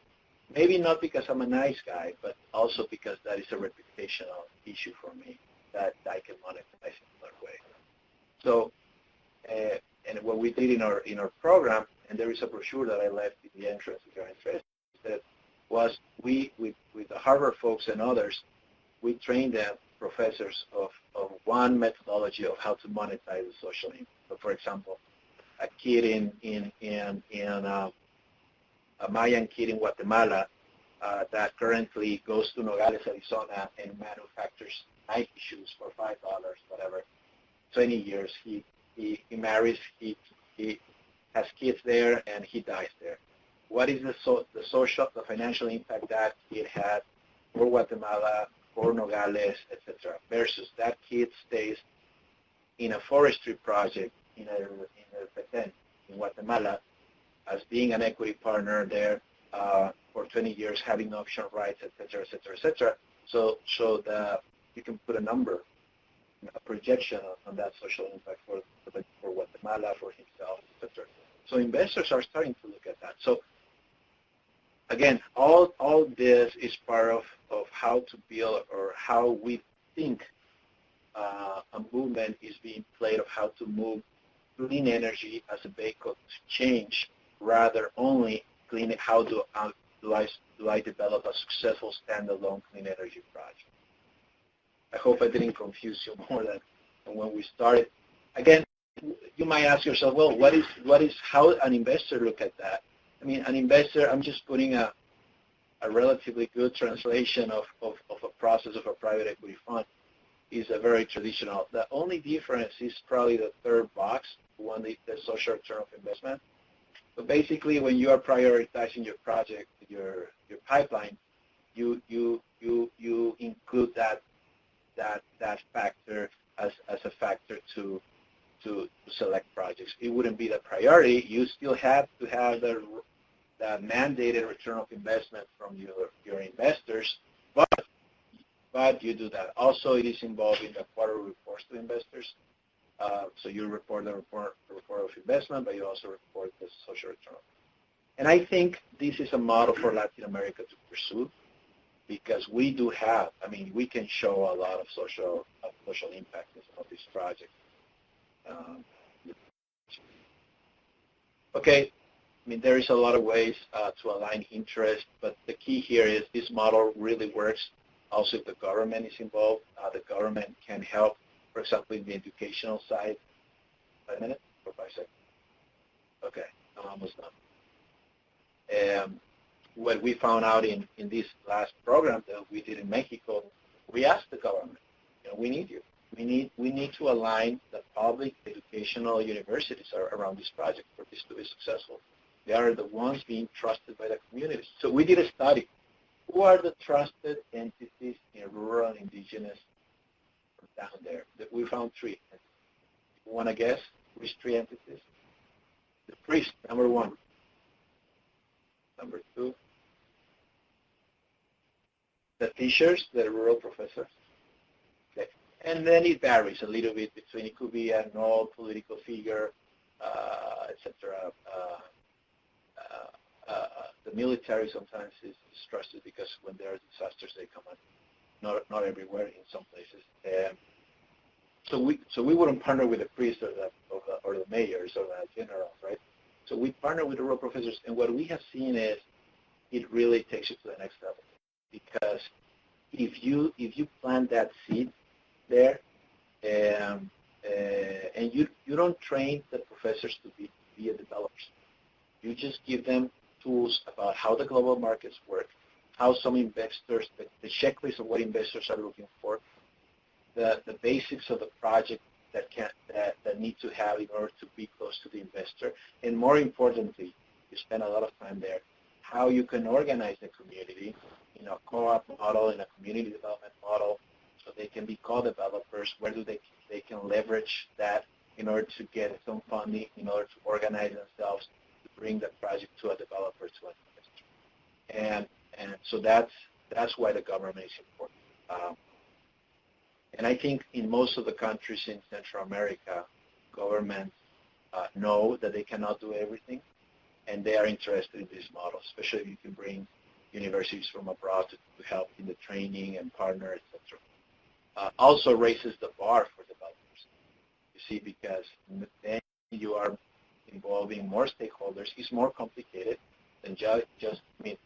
Maybe not because I'm a nice guy, but also because that is a reputational issue for me that I can monetize in another way. So, and what we did in our program, and there is a brochure that I left in the entrance if you're interested, was we, with the Harvard folks and others, we trained them, professors, of one methodology of how to monetize the social impact. So, for example, a kid a Mayan kid in Guatemala that currently goes to Nogales, Arizona, and manufactures Nike shoes for $5, whatever. 20 years, he marries, he has kids there, and he dies there. What is the financial impact that it had for Guatemala, for Nogales, etc., versus that kid stays in a forestry project in Guatemala as being an equity partner there for 20 years, having option rights, etc., etc., etc. So you can put a number, a projection on that social impact for Guatemala, for himself, etc. So investors are starting to look at that. So again, all this is part of how to build, or how we think a movement is being played of how to move clean energy as a vehicle to change, rather only how do I develop a successful standalone clean energy project. I hope I didn't confuse you more than when we started. Again, you might ask yourself, well, how an investor look at that? I mean, an investor, I'm just putting a relatively good translation of a process of a private equity fund, is a very traditional. The only difference is probably the third box, the social return of investment. But basically, when you are prioritizing your project, your pipeline, you include that factor as a factor to select projects. It wouldn't be the priority. You still have to have the mandated return of investment from your investors, but you do that. Also, it is involved in the quarterly reports to investors. So you report the report of investment, but you also report the social return. And I think this is a model for Latin America to pursue, because we do have, we can show a lot of social impact in some of these projects. Okay, there is a lot of ways to align interest, but the key here is this model really works also if the government is involved. The government can help, for example, in the educational side. 5 minutes or 5 seconds? Okay, I'm almost done. What we found out in this last program that we did in Mexico, we asked the government, we need you. We need to align the public educational universities around this project for this to be successful. They are the ones being trusted by the communities. So we did a study. Who are the trusted entities in rural and indigenous down there? We found 3. You want to guess which 3 entities? The priest, number 1. Number 2, the teachers, the rural professors. Okay. And then it varies a little bit between, it could be an old political figure, etc. The military sometimes is trusted because when there are disasters, they come in. Not everywhere, in some places. So we wouldn't partner with the priests or the mayors or the generals, right? So we partner with the rural professors, and what we have seen is it really takes you to the next level, because if you plant that seed there, and you don't train the professors to be developers, you just give them tools about how the global markets work, how some investors, the checklist of what investors are looking for, the basics of the project that need to have in order to be close to the investor, and more importantly, you spend a lot of time there, how you can organize the community in a co-op model, in a community development model, so they can be co-developers, where they can leverage that in order to get some funding, in order to organize themselves, to bring the project to a developer, to an investor. And so that's why the government is important. And I think in most of the countries in Central America, governments know that they cannot do everything, and they are interested in this model, especially if you can bring universities from abroad to help in the training and partner, etc. Also raises the bar for developers, you see, because then you are involving more stakeholders. It's more complicated than just I mean,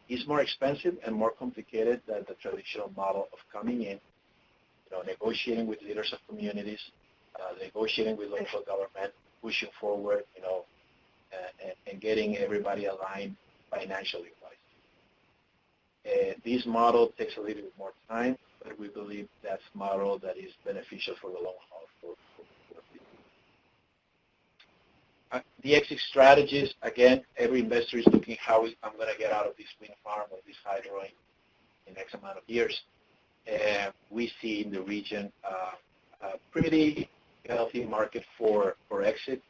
it's more expensive and more complicated than the traditional model of coming in, negotiating with leaders of communities, negotiating with local government, pushing forward, and getting everybody aligned financially wise. This model takes a little bit more time, but we believe that's a model that is beneficial for the long haul for people. The exit strategies, again, every investor is looking how I'm going to get out of this wind farm or this hydro in X amount of years. We see in the region a pretty healthy market for exit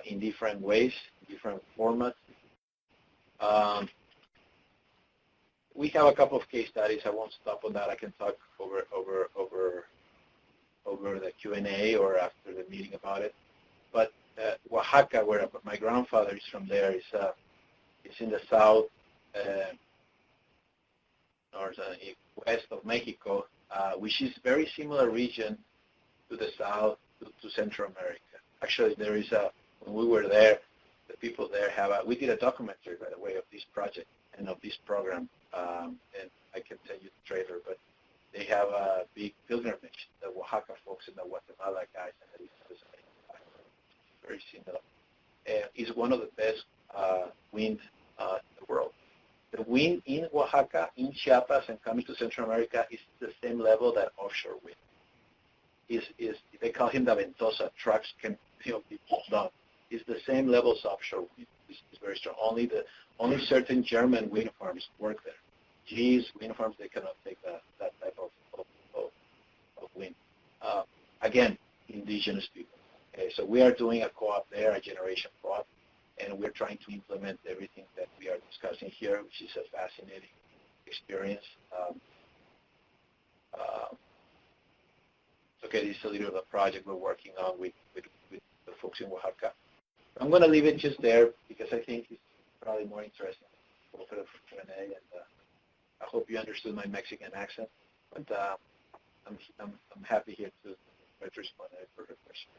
in different ways, different formats. We have a couple of case studies. I won't stop on that. I can talk over the Q&A or after the meeting about it. But Oaxaca, where my grandfather is from, there is in the south or west of Mexico, which is very similar region to the south to Central America. Actually, there is when we were there, the people there we did a documentary, by the way, of this project and of this program, and I can tell you the trailer, but they have a big pilgrimage, the Oaxaca folks and the Guatemala guys, and the very similar. It's one of the best wind in the world. The wind in Oaxaca, in Chiapas, and coming to Central America is the same level that offshore wind. They call him the Ventosa. Trucks can be pulled down. It's the same level as offshore wind. It's very strong. Only certain German wind farms work there. GE's wind farms, they cannot take that type of wind. Again, indigenous people. Okay, so we are doing a co-op there, a generation co-op, and we're trying to implement everything that we are discussing here, which is a fascinating experience. Okay, this is a little of the project we're working on with the folks in Oaxaca. I'm going to leave it just there because I think it's probably more interesting for the Q&A, and I hope you understood my Mexican accent. But I'm happy here to respond to further questions.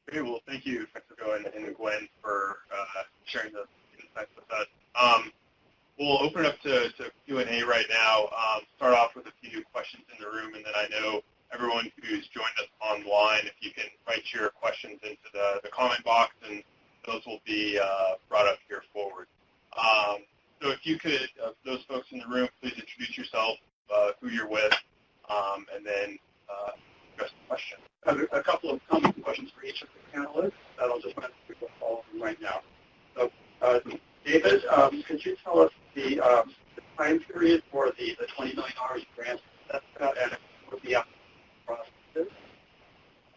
Okay, well, thank you, Mexico and Gwen, for sharing the insights with us. We'll open it up to Q&A right now. Start off with a few questions in the room, and then I know everyone who's joined us online, if you can write your questions into the comment box, and those will be brought up here forward. So if you could, those folks in the room, please introduce yourself, who you're with, and then address the question. I have a couple of common questions for each of the panelists that I'll just run through all of them right now. So, David, could you tell us the time period for the $20 million grant and what the process is?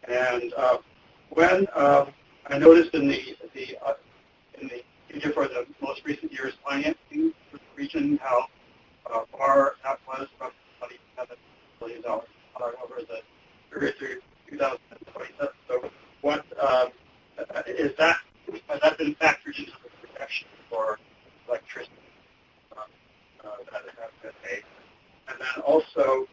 And when I noticed in the for the most recent year's financing for the region how far that was from $27 billion over the period through 2027. So what is that? Has that been factored into the projection for electricity that has been made? And then also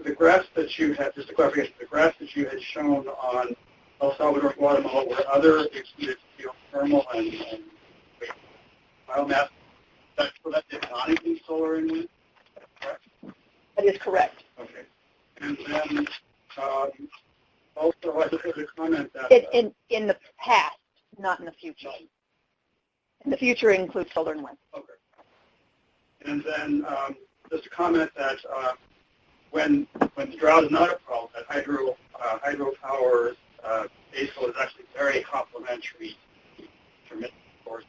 the graphs that you had, just a clarification, the graphs that you had shown on El Salvador, Guatemala, were other excluded geothermal and biomass. So that did not include solar and wind? Correct? That is correct. Okay. And then also I just heard a comment that... In the past, not in the future. In the future, it includes solar and wind. Okay. And then just a comment that when the drought is not a problem, that hydropower's baseload is actually very complementary to intermittent sources.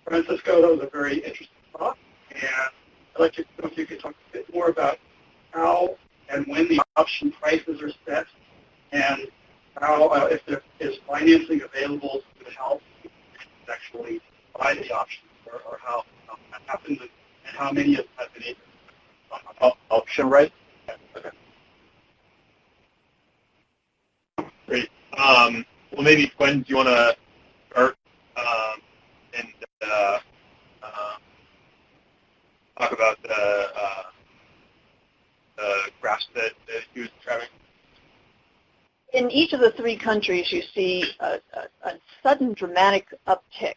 Francisco, that was a very interesting talk, and I'd like to know if you could talk a bit more about how and when the option prices are set, and how, if there is financing available to help actually buy the options, or how that happens, and how many of them have been able to Option right? Okay. Great. Well, maybe, Gwen, do you want to start and talk about the graphs that he was describing? in each of the three countries, you see a sudden dramatic uptick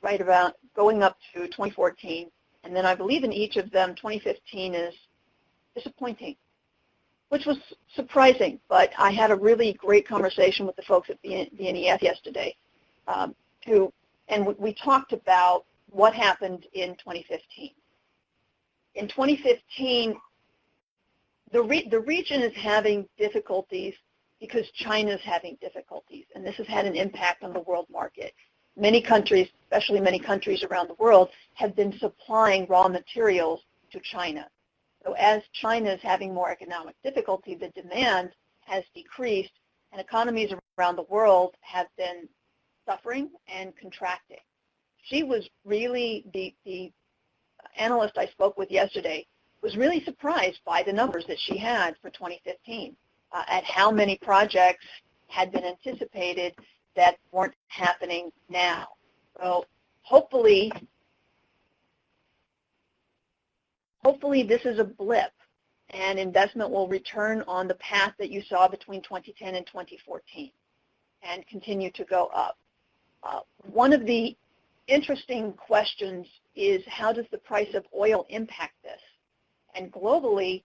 right around going up to 2014. And then I believe in each of them, 2015 is disappointing, which was surprising. But I had a really great conversation with the folks at BNEF yesterday, and we talked about what happened in 2015. In 2015, the region is having difficulties because China's having difficulties, and this has had an impact on the world market. Many countries, especially many countries around the world, have been supplying raw materials to China. So as China is having more economic difficulty, the demand has decreased, and economies around the world have been suffering and contracting. She was really, the analyst I spoke with yesterday, was really surprised by the numbers that she had for 2015, at how many projects had been anticipated that weren't happening now. So hopefully this is a blip, and investment will return on the path that you saw between 2010 and 2014 and continue to go up. One of the interesting questions is, how does the price of oil impact this? And globally,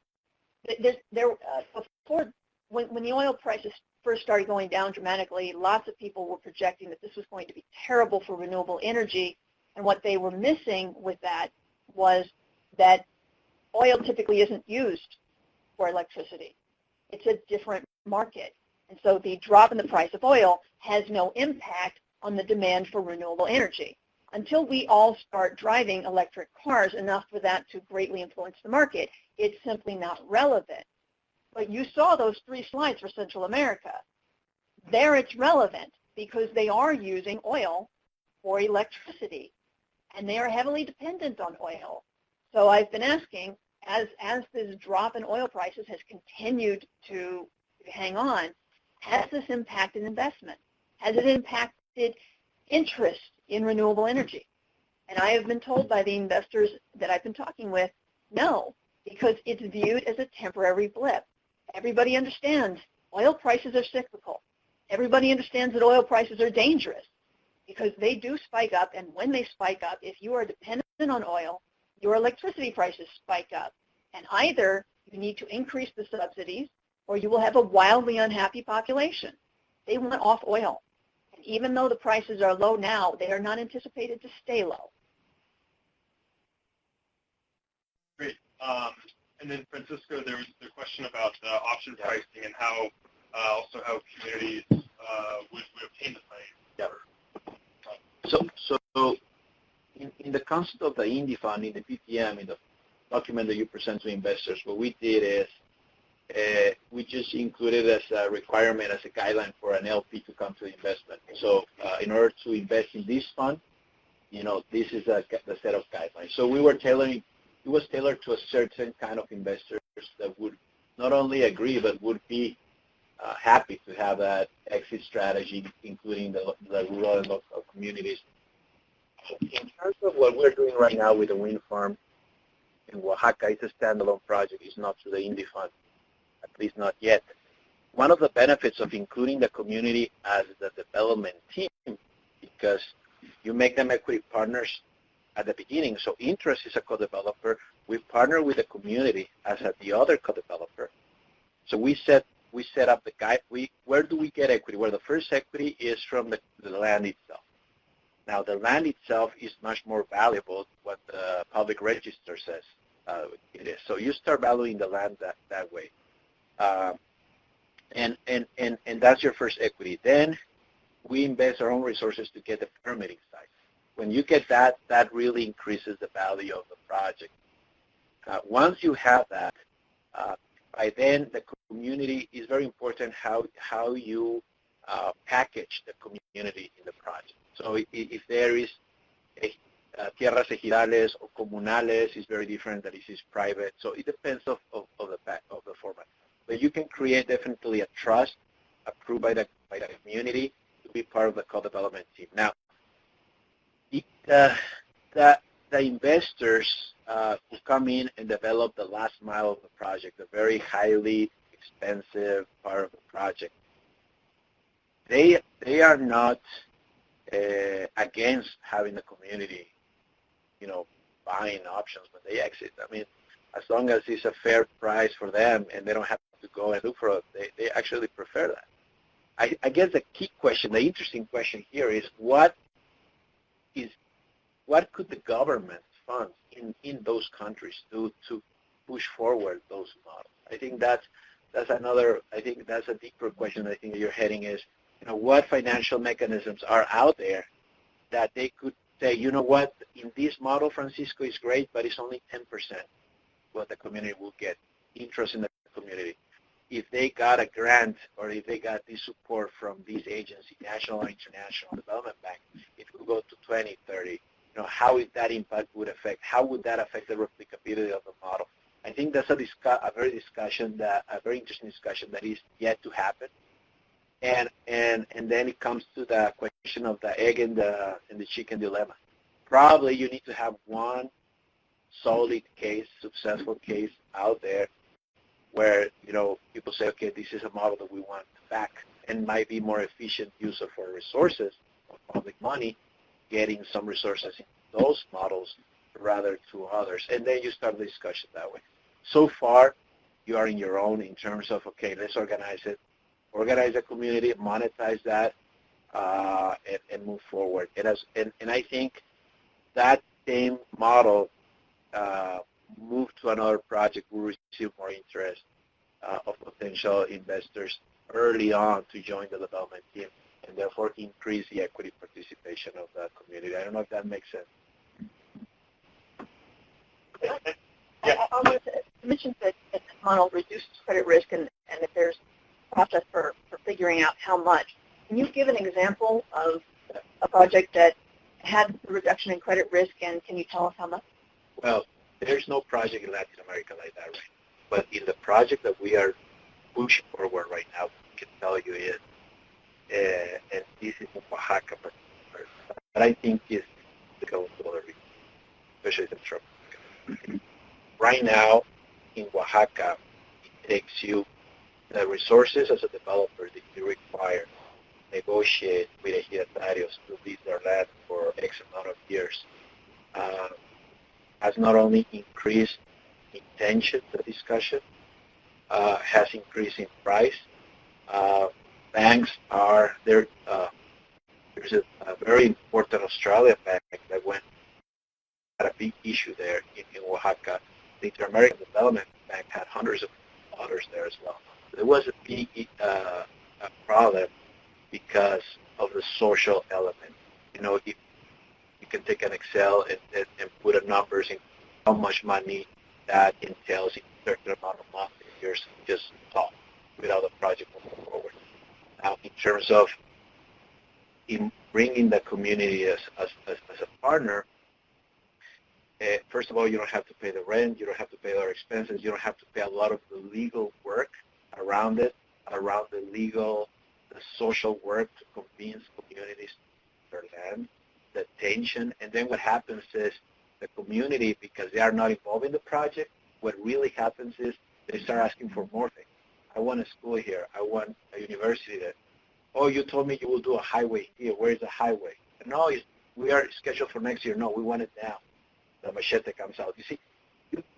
before, when the oil prices first started going down dramatically, lots of people were projecting that this was going to be terrible for renewable energy, and what they were missing with that was that oil typically isn't used for electricity. It's a different market, and so the drop in the price of oil has no impact on the demand for renewable energy. Until we all start driving electric cars enough for that to greatly influence the market, it's simply not relevant. But you saw those 3 slides for Central America. There it's relevant because they are using oil for electricity, and they are heavily dependent on oil. So I've been asking, as this drop in oil prices has continued to hang on, has this impacted investment? Has it impacted interest in renewable energy? And I have been told by the investors that I've been talking with, no, because it's viewed as a temporary blip. Everybody understands oil prices are cyclical. Everybody understands that oil prices are dangerous because they do spike up, and when they spike up, if you are dependent on oil, your electricity prices spike up. And either you need to increase the subsidies or you will have a wildly unhappy population. They want off oil. And even though the prices are low now, they are not anticipated to stay low. Great. And then, Francisco, there was the question about option pricing and how communities would obtain the money. Yeah. So in the concept of the INDI Fund, in the PTM, in the document that you present to investors, what we did is we just included as a requirement, as a guideline for an LP to come to the investment. So in order to invest in this fund, this is the set of guidelines. So we were tailoring. It was tailored to a certain kind of investors that would not only agree, but would be happy to have that exit strategy, including the rural and local communities. In terms of what we're doing right now with the wind farm in Oaxaca, it's a standalone project. It's not through the INDI Fund, at least not yet. One of the benefits of including the community as the development team, because you make them equity partners at the beginning. So InTrust is a co-developer. We partner with the community as the other co-developer. So we set up the guide. Where do we get equity? Where the first equity is from the land itself. Now the land itself is much more valuable, what the public register says it is. So you start valuing the land that way. And that's your first equity. Then we invest our own resources to get the permitting side. When you get that, that really increases the value of the project. Once you have that, by then the community is very important how you package the community in the project. So if there is tierras ejidales or comunales, is very different than if it's private. So it depends of the format. But you can create definitely a trust approved by the community to be part of the co-development team. Now, the investors who come in and develop the last mile of the project, the very highly expensive part of the project, they are not against having the community, buying options when they exit. I mean, as long as it's a fair price for them and they don't have to go and look for it, they actually prefer that. I guess the key question, the interesting question here is what could the government funds in those countries do to push forward those models? I think that's a deeper question. I think you're heading is, what financial mechanisms are out there that they could say, you know what, in this model, Francisco is great, but it's only 10% what the community will get, interest in the community. If they got a grant or if they got this support from these agencies, national or international development bank, it could go to 20, 30. How would that impact how would that affect the replicability of the model? I think that's a very interesting discussion that is yet to happen. And then it comes to the question of the egg and the chicken dilemma. Probably you need to have one solid case, successful case out there where people say, okay, this is a model that we want to back, and might be more efficient use of our resources, of public money, getting some resources in those models rather to others, and then you start the discussion that way. So far, you are in your own in terms of, okay, let's organize it, organize a community, monetize that, and move forward. And I think that same model moved to another project will receive more interest of potential investors early on to join the development team, and therefore increase the equity participation of the community. I don't know if that makes sense. I wanted to mention that the model reduces credit risk and that there's a process for figuring out how much. Can you give an example of a project that had a reduction in credit risk, and can you tell us how much? Well, there's no project in Latin America like that, right? But in the project that we are pushing forward right now, I can tell you is, and this is in Oaxaca, but I think is going to other regions, especially the tropical. Right now, in Oaxaca, it takes you the resources as a developer that you require, negotiate with ejidatarios to lease their land for X amount of years, has not only increased in tension, the discussion, has increased in price. Banks are there. There's a very important Australian bank that had a big issue there in Oaxaca. The Inter-American Development Bank had hundreds of dollars there as well. There was a big problem because of the social element. If you can take an Excel and put a numbers in how much money that entails in a certain amount of months, years, just talk without the project moving forward. Now, in terms of bringing the community as a partner, first of all, you don't have to pay the rent, you don't have to pay other expenses, you don't have to pay a lot of the legal work around it, around the social work to convince communities for land, the tension, and then what happens is the community, because they are not involved in the project, what really happens is they start asking for more things. I want a school here. I want a university there. Oh, you told me you will do a highway here. Where is the highway? No, we are scheduled for next year. No, we want it now. The machete comes out. You see,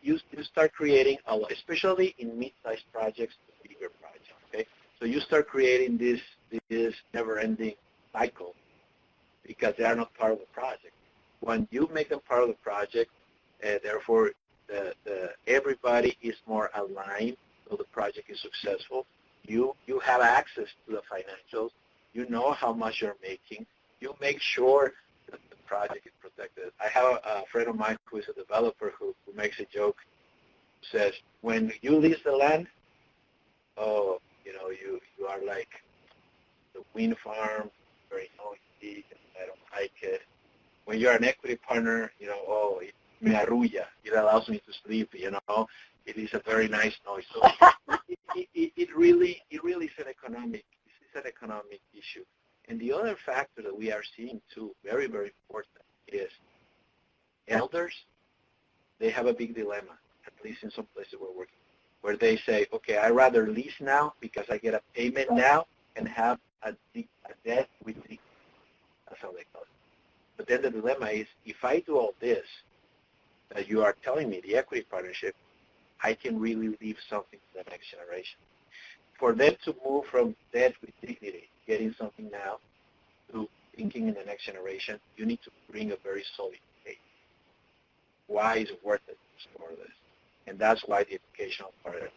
you start creating a lot, especially in mid-sized projects, bigger projects. Okay, so you start creating this never-ending cycle because they are not part of the project. When you make them part of the project, therefore everybody is more aligned, so the project is successful. You have access to the financials. You know how much you're making. You make sure that the project is protected. I have a friend of mine who is a developer who makes a joke, says, when you lease the land, you are like the wind farm, very noisy, and I don't like it. When you're an equity partner, me arrulla, it allows me to sleep, it is a very nice noise. So it really is an economic issue. And the other factor that we are seeing too, very, very important, is elders, they have a big dilemma, at least in some places we're working, where they say, okay, I'd rather lease now because I get a payment now and have debt with dignity. That's how they call it. But then the dilemma is, if I do all this that you are telling me, the equity partnership, I can really leave something to the next generation. For them to move from debt with dignity, getting something now, to thinking in the next generation, you need to bring a very solid case. Why is it worth it for this? And that's why the educational part of it.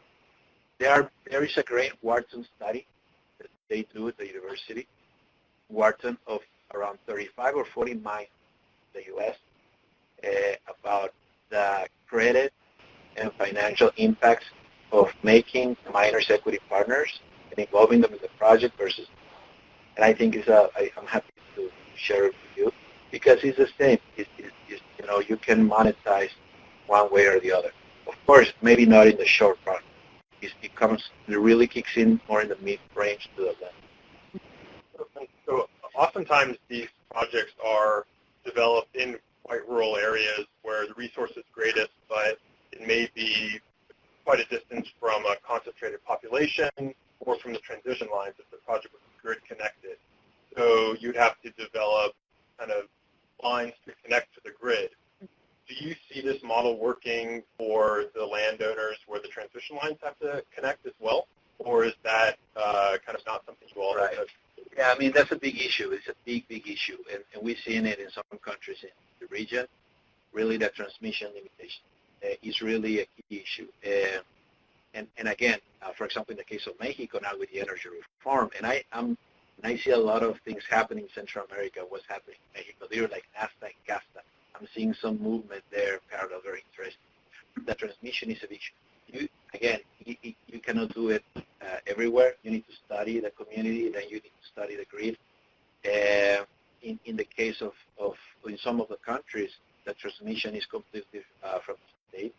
There is a great Wharton study that they do at the university, Wharton, of around 35 or 40 mines in the U.S. About the credit and financial impacts of making miners equity partners and involving them in the project versus. And I think I'm happy to share it with you because it's the same. It's you can monetize one way or the other. Of course, maybe not in the short run. It really kicks in more in the mid-range to the left. So oftentimes these projects are developed in quite rural areas where the resource is greatest, but it may be quite a distance from a concentrated population or from the transition lines if the project was grid connected. So you'd have to develop kind of lines to connect to the grid. Do you see this model working for the landowners where the transmission lines have to connect as well? Or is that kind of not something you all have? Yeah, I mean, that's a big issue. It's a big, big issue. And we've seen it in some countries in the region. Really, the transmission limitation is really a key issue. And again, for example, in the case of Mexico now with the energy reform, and I see a lot of things happening in Central America, what's happening in Mexico. They're like NAFTA and CAFTA. I'm seeing some movement there, parallel, very interesting. The transmission is a big issue. You cannot do it everywhere. You need to study the community, then you need to study the grid. In the case of in some of the countries, the transmission is completely from the state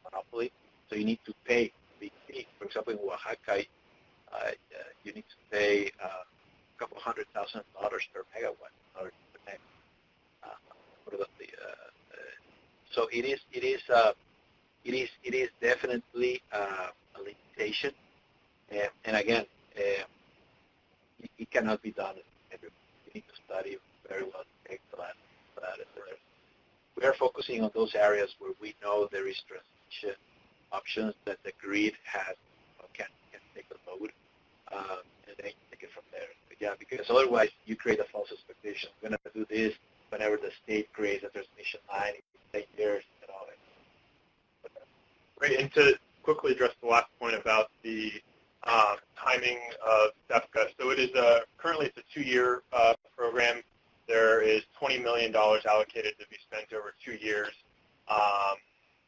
monopoly, so you need to pay a big fee. For example, in Oaxaca, you need to pay a couple $100,000 per megawatt or per meg. So it is definitely a limitation, and again, it cannot be done everywhere. You need to study very well to take the land. We are focusing on those areas where we know there is transmission options that the grid has can take the load, and then you take it from there. But yeah, because otherwise you create a false expectation. We're going to do this whenever the state creates a transmission line in 10 years and all that. Great. And to quickly address the last point about the timing of SEPCA. So it is currently it's a 2-year program. There is $20 million allocated to be spent over 2 years,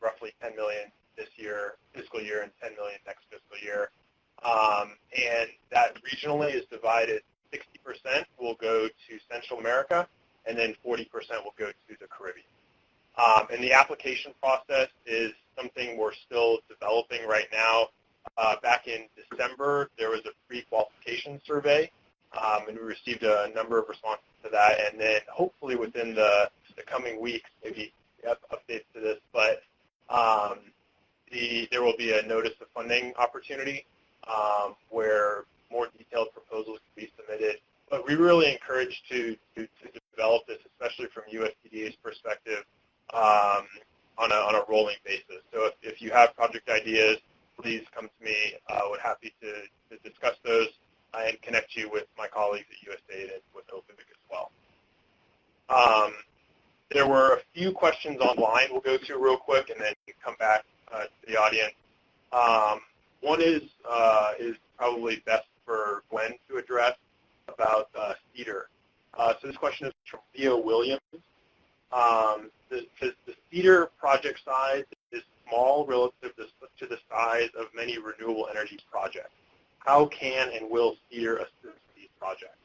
roughly $10 million this year, fiscal year, and $10 million next fiscal year. And that regionally is divided. 60% will go to Central America, and then 40% will go to the Caribbean. And the application process is something we're still developing right now. Back in December, there was a pre-qualification survey, and we received a number of responses to that. And then hopefully within the coming weeks, maybe we have updates to this, but there will be a notice of funding opportunity where more detailed proposals can be submitted. But we really encourage to develop this, especially from USCDA's perspective, on a rolling basis. So if you have project ideas, please come to me. We're happy to discuss those and connect you with my colleagues at USAID and with OpenVIC as well. There were a few questions online we'll go through real quick and then come back to the audience. One is probably best for Gwen to address about CEADIR. So this question is from Theo Williams. The CEADIR project size is small relative to the size of many renewable energy projects. How can and will CEADIR assist these projects?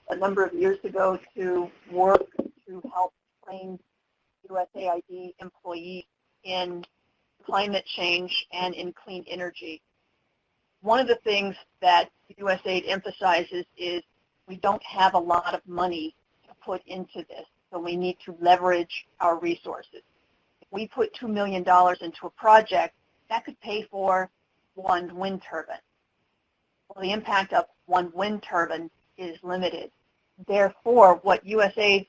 A number of years ago to work to help train USAID employees in climate change and in clean energy. one of the things that USAID emphasizes is we don't have a lot of money to put into this, so we need to leverage our resources. If we put $2 million into a project, that could pay for one wind turbine. Well, the impact of one wind turbine is limited. Therefore, what USAID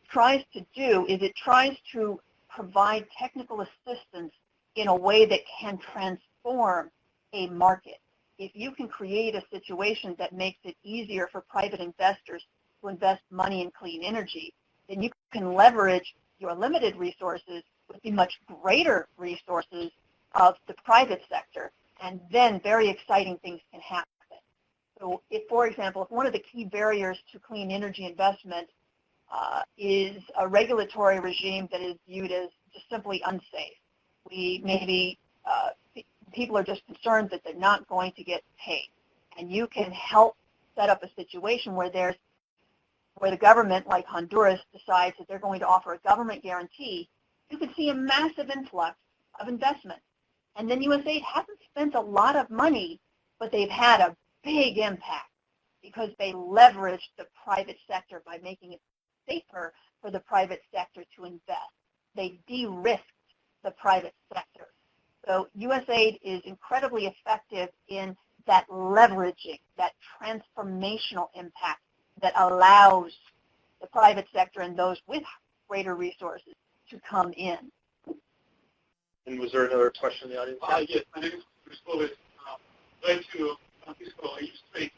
tries to do is it tries to provide technical assistance in a way that can transform a market. If you can create a situation that makes it easier for private investors to invest money in clean energy, then you can leverage your limited resources with the much greater resources of the private sector, and then very exciting things can happen. So if, for example, if one of the key barriers to clean energy investment is a regulatory regime that is viewed as just simply unsafe, people are just concerned that they're not going to get paid, and you can help set up a situation where the government, like Honduras, decides that they're going to offer a government guarantee. You could see a massive influx of investment. And then USAID hasn't spent a lot of money, but they've had a big impact because they leveraged the private sector by making it safer for the private sector to invest. They de-risked the private sector. So USAID is incredibly effective in that leveraging, that transformational impact that allows the private sector and those with greater resources to come in. And was there another question in the audience? Yes, my name is Chris. Going to Francisco illustrate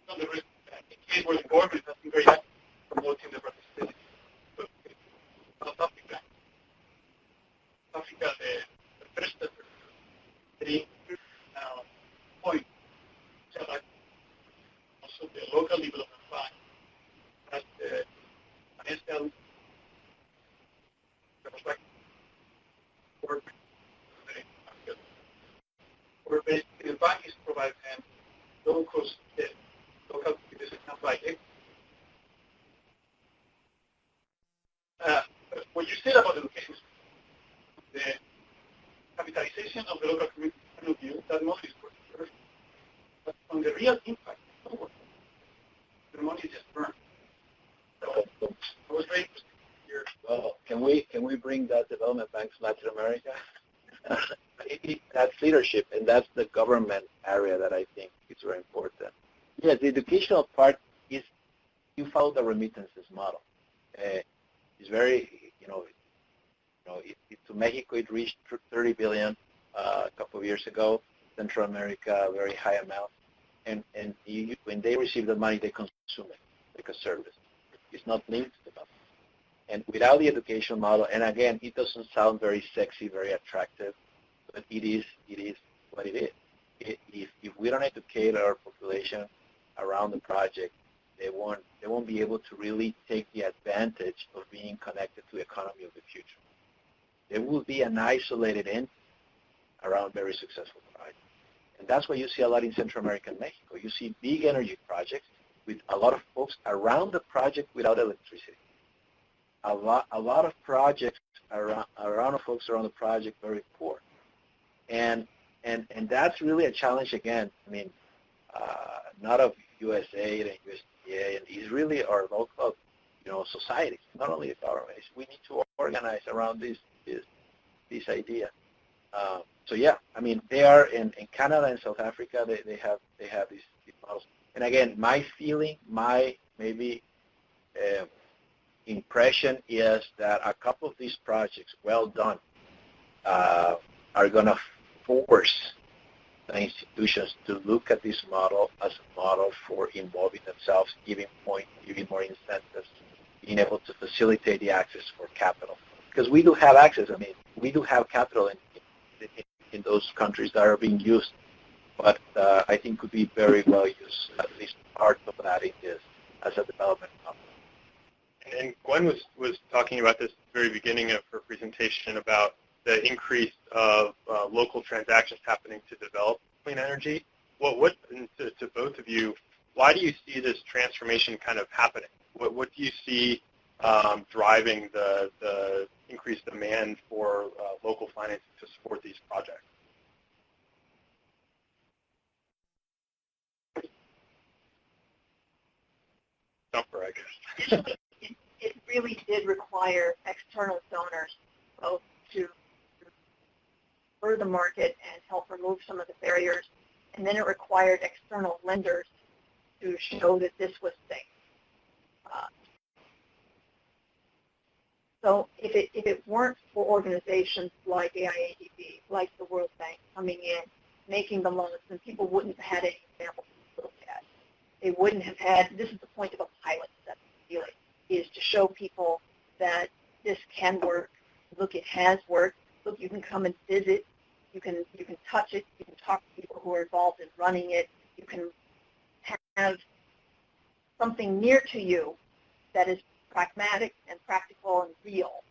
some of the risks that in case where the government has been very active promoting the participation. South Africa, the first step, the point, also the local development fund, as the financial where basically the bank is providing them low-cost debt, local business project. What you said about education, the capitalization of the local community point of view, that money is worth, but on the real impact, the money is just burned. So I was very interested here. Well, can we bring that development bank to Latin America? That's leadership, and that's the government area that I think is very important. Yes, the educational part is you follow the remittances model. It's very, to Mexico it reached 30 billion a couple of years ago. Central America, a very high amount, and when they receive the money, they consume it like a service. It's not linked to development. And without the education model, and again, it doesn't sound very sexy, very attractive, but it is what it is. If we don't educate our population around the project, they won't be able to really take the advantage of being connected to the economy of the future. There will be an isolated entity around very successful projects. And that's what you see a lot in Central America and Mexico. You see big energy projects with a lot of folks around the project without electricity. A lot of projects around folks around the project very poor, and that's really a challenge again. I mean, not of USAID and USDA, and it's really our local, societies, not only the government. We need to organize around this idea. So yeah, I mean, they are in Canada and South Africa. They have these models, and again, my feeling, my maybe. Impression is that a couple of these projects, well done, are going to force the institutions to look at this model as a model for involving themselves, giving more incentives, being able to facilitate the access for capital. Because we do have access. I mean, we do have capital in those countries that are being used, but I think could be very well used, at least part of that in this as a development model. And Gwen was talking about this at the very beginning of her presentation about the increase of local transactions happening to develop clean energy. To both of you, why do you see this transformation kind of happening? What do you see driving the increased demand for local financing to support these projects? initially it really did require external donors both to spur the market and help remove some of the barriers, and then it required external lenders to show that this was safe. So if it weren't for organizations like AIADB, like the World Bank coming in, making the loans, then people wouldn't have had any examples to look at. They wouldn't have had, this is the point of a pilot study, really, is to show people that this can work. Look, it has worked. Look, you can come and visit. You can touch it. You can talk to people who are involved in running it. You can have something near to you that is pragmatic and practical and real.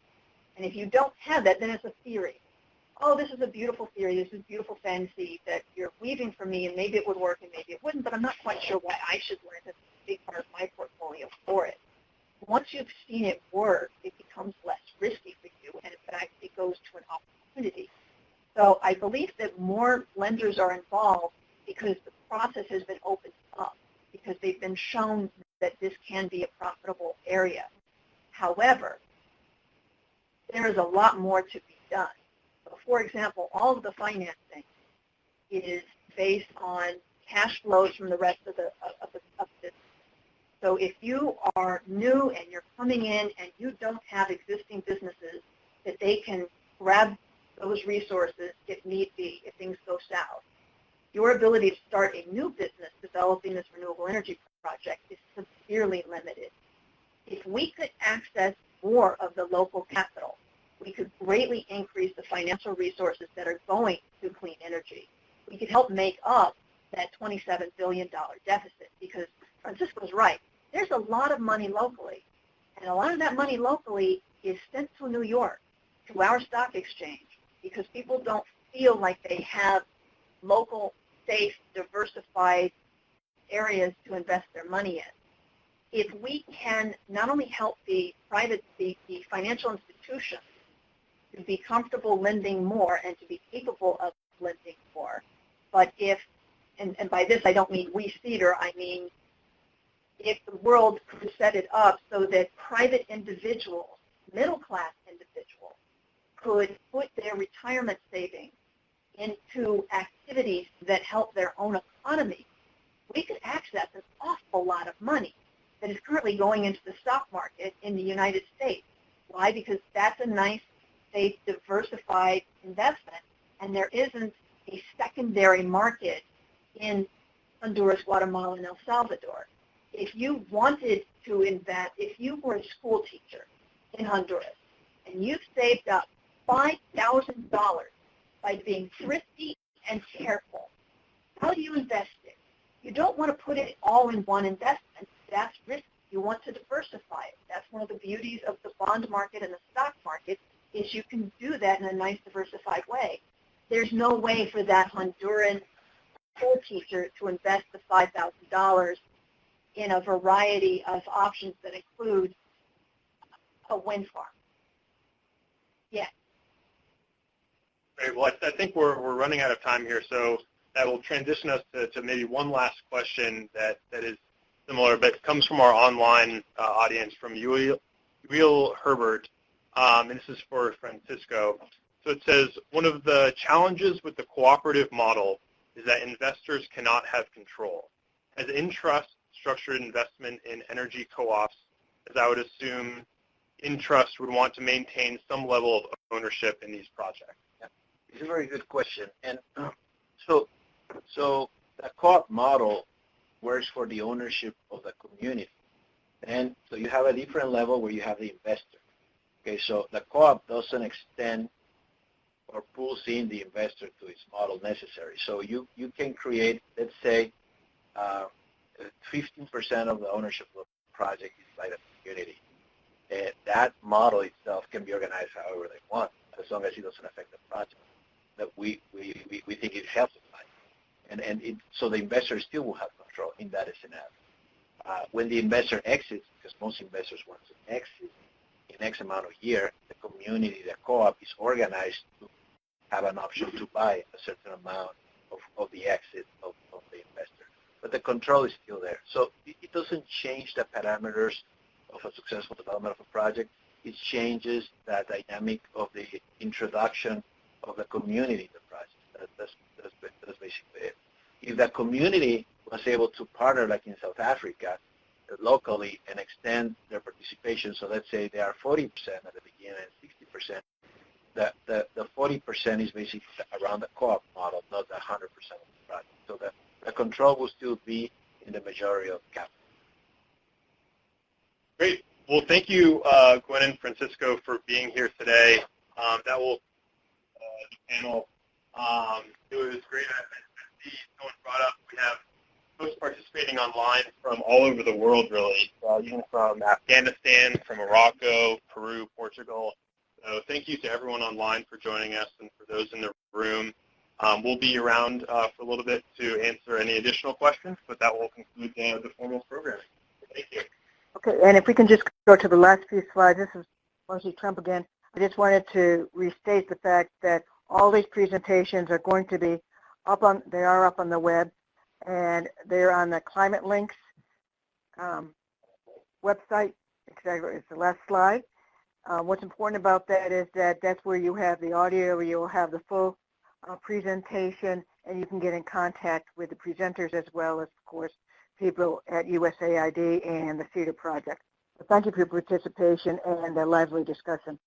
And if you don't have that, then it's a theory. Oh, this is a beautiful theory. This is a beautiful fantasy that you're weaving for me, and maybe it would work and maybe it wouldn't, but I'm not quite sure why I should learn this. It's a big part of my portfolio for it. Once you've seen it work, it becomes less risky for you, and in fact, it goes to an opportunity. So I believe that more lenders are involved because the process has been opened up, because they've been shown that this can be a profitable area. However, there is a lot more to be done. So for example, all of the financing is based on cash flows from the rest of the business. So if you are new and you're coming in and you don't have existing businesses that they can grab those resources if need be, if things go south, your ability to start a new business developing this renewable energy project is severely limited. If we could access more of the local capital, we could greatly increase the financial resources that are going to clean energy. We could help make up that $27 billion deficit, because Francisco's right. There's a lot of money locally, and a lot of that money locally is sent to New York, to our stock exchange, because people don't feel like they have local, safe, diversified areas to invest their money in. If we can not only help the financial institutions to be comfortable lending more and to be capable of lending more, but if, and by this I don't mean we CEADIR, I mean if the world could set it up so that private individuals, middle-class individuals, could put their retirement savings into activities that help their own economy, we could access an awful lot of money that is currently going into the stock market in the United States. Why? Because that's a nice, safe, diversified investment, and there isn't a secondary market in Honduras, Guatemala, and El Salvador. If you wanted to invest, if you were a school teacher in Honduras and you've saved up $5,000 by being thrifty and careful, how do you invest it? You don't want to put it all in one investment. That's risky. You want to diversify it. That's one of the beauties of the bond market and the stock market, is you can do that in a nice diversified way. There's no way for that Honduran school teacher to invest the $5,000 in a variety of options that include a wind farm. Yeah. Great. Well, I think we're running out of time here, so that will transition us to maybe one last question that is similar, but comes from our online audience, from Will Herbert, and this is for Francisco. So it says, one of the challenges with the cooperative model is that investors cannot have control. As InTrust structured investment in energy co-ops, as I would assume InTrust would want to maintain some level of ownership in these projects. Yeah. It's a very good question. And so the co-op model works for the ownership of the community. And so you have a different level where you have the investor. Okay, so the co-op doesn't extend or pulls in the investor to its model necessary. So you can create, let's say, 15% of the ownership of the project is by the community. And that model itself can be organized however they want, as long as it doesn't affect the project. That we think it helps the project. And so the investor still will have control in that scenario. When the investor exits, because most investors want to exit in X amount of year, the community, the co-op is organized to have an option to buy a certain amount of the exit of the investor. But the control is still there. So it doesn't change the parameters of of a successful development of a project, it changes the dynamic of the introduction of the community in the project. That's basically it. If the community was able to partner, like in South Africa, locally and extend their participation, so let's say they are 40% at the beginning and 60%, the 40% is basically around the co-op model, not the 100% of the project. So the control will still be in the majority of capital. Great. Well, thank you, Gwen and Francisco, for being here today. That will the panel. It was great. I see someone brought up we have folks participating online from all over the world, really, even from Afghanistan, from Morocco, Peru, Portugal. So thank you to everyone online for joining us, and for those in the room. We'll be around for a little bit to answer any additional questions, but that will conclude the formal programming. Thank you. Okay, and if we can just go to the last few slides. This is Marcy Trump again. I just wanted to restate the fact that all these presentations are going to be up on, they are up on the web, and they're on the Climate Links website. Exactly, it's the last slide. What's important about that is that that's where you have the audio, where you'll have the full presentation, and you can get in contact with the presenters as well as, of course, people at USAID and the CEADIR project. So thank you for your participation and a lively discussion.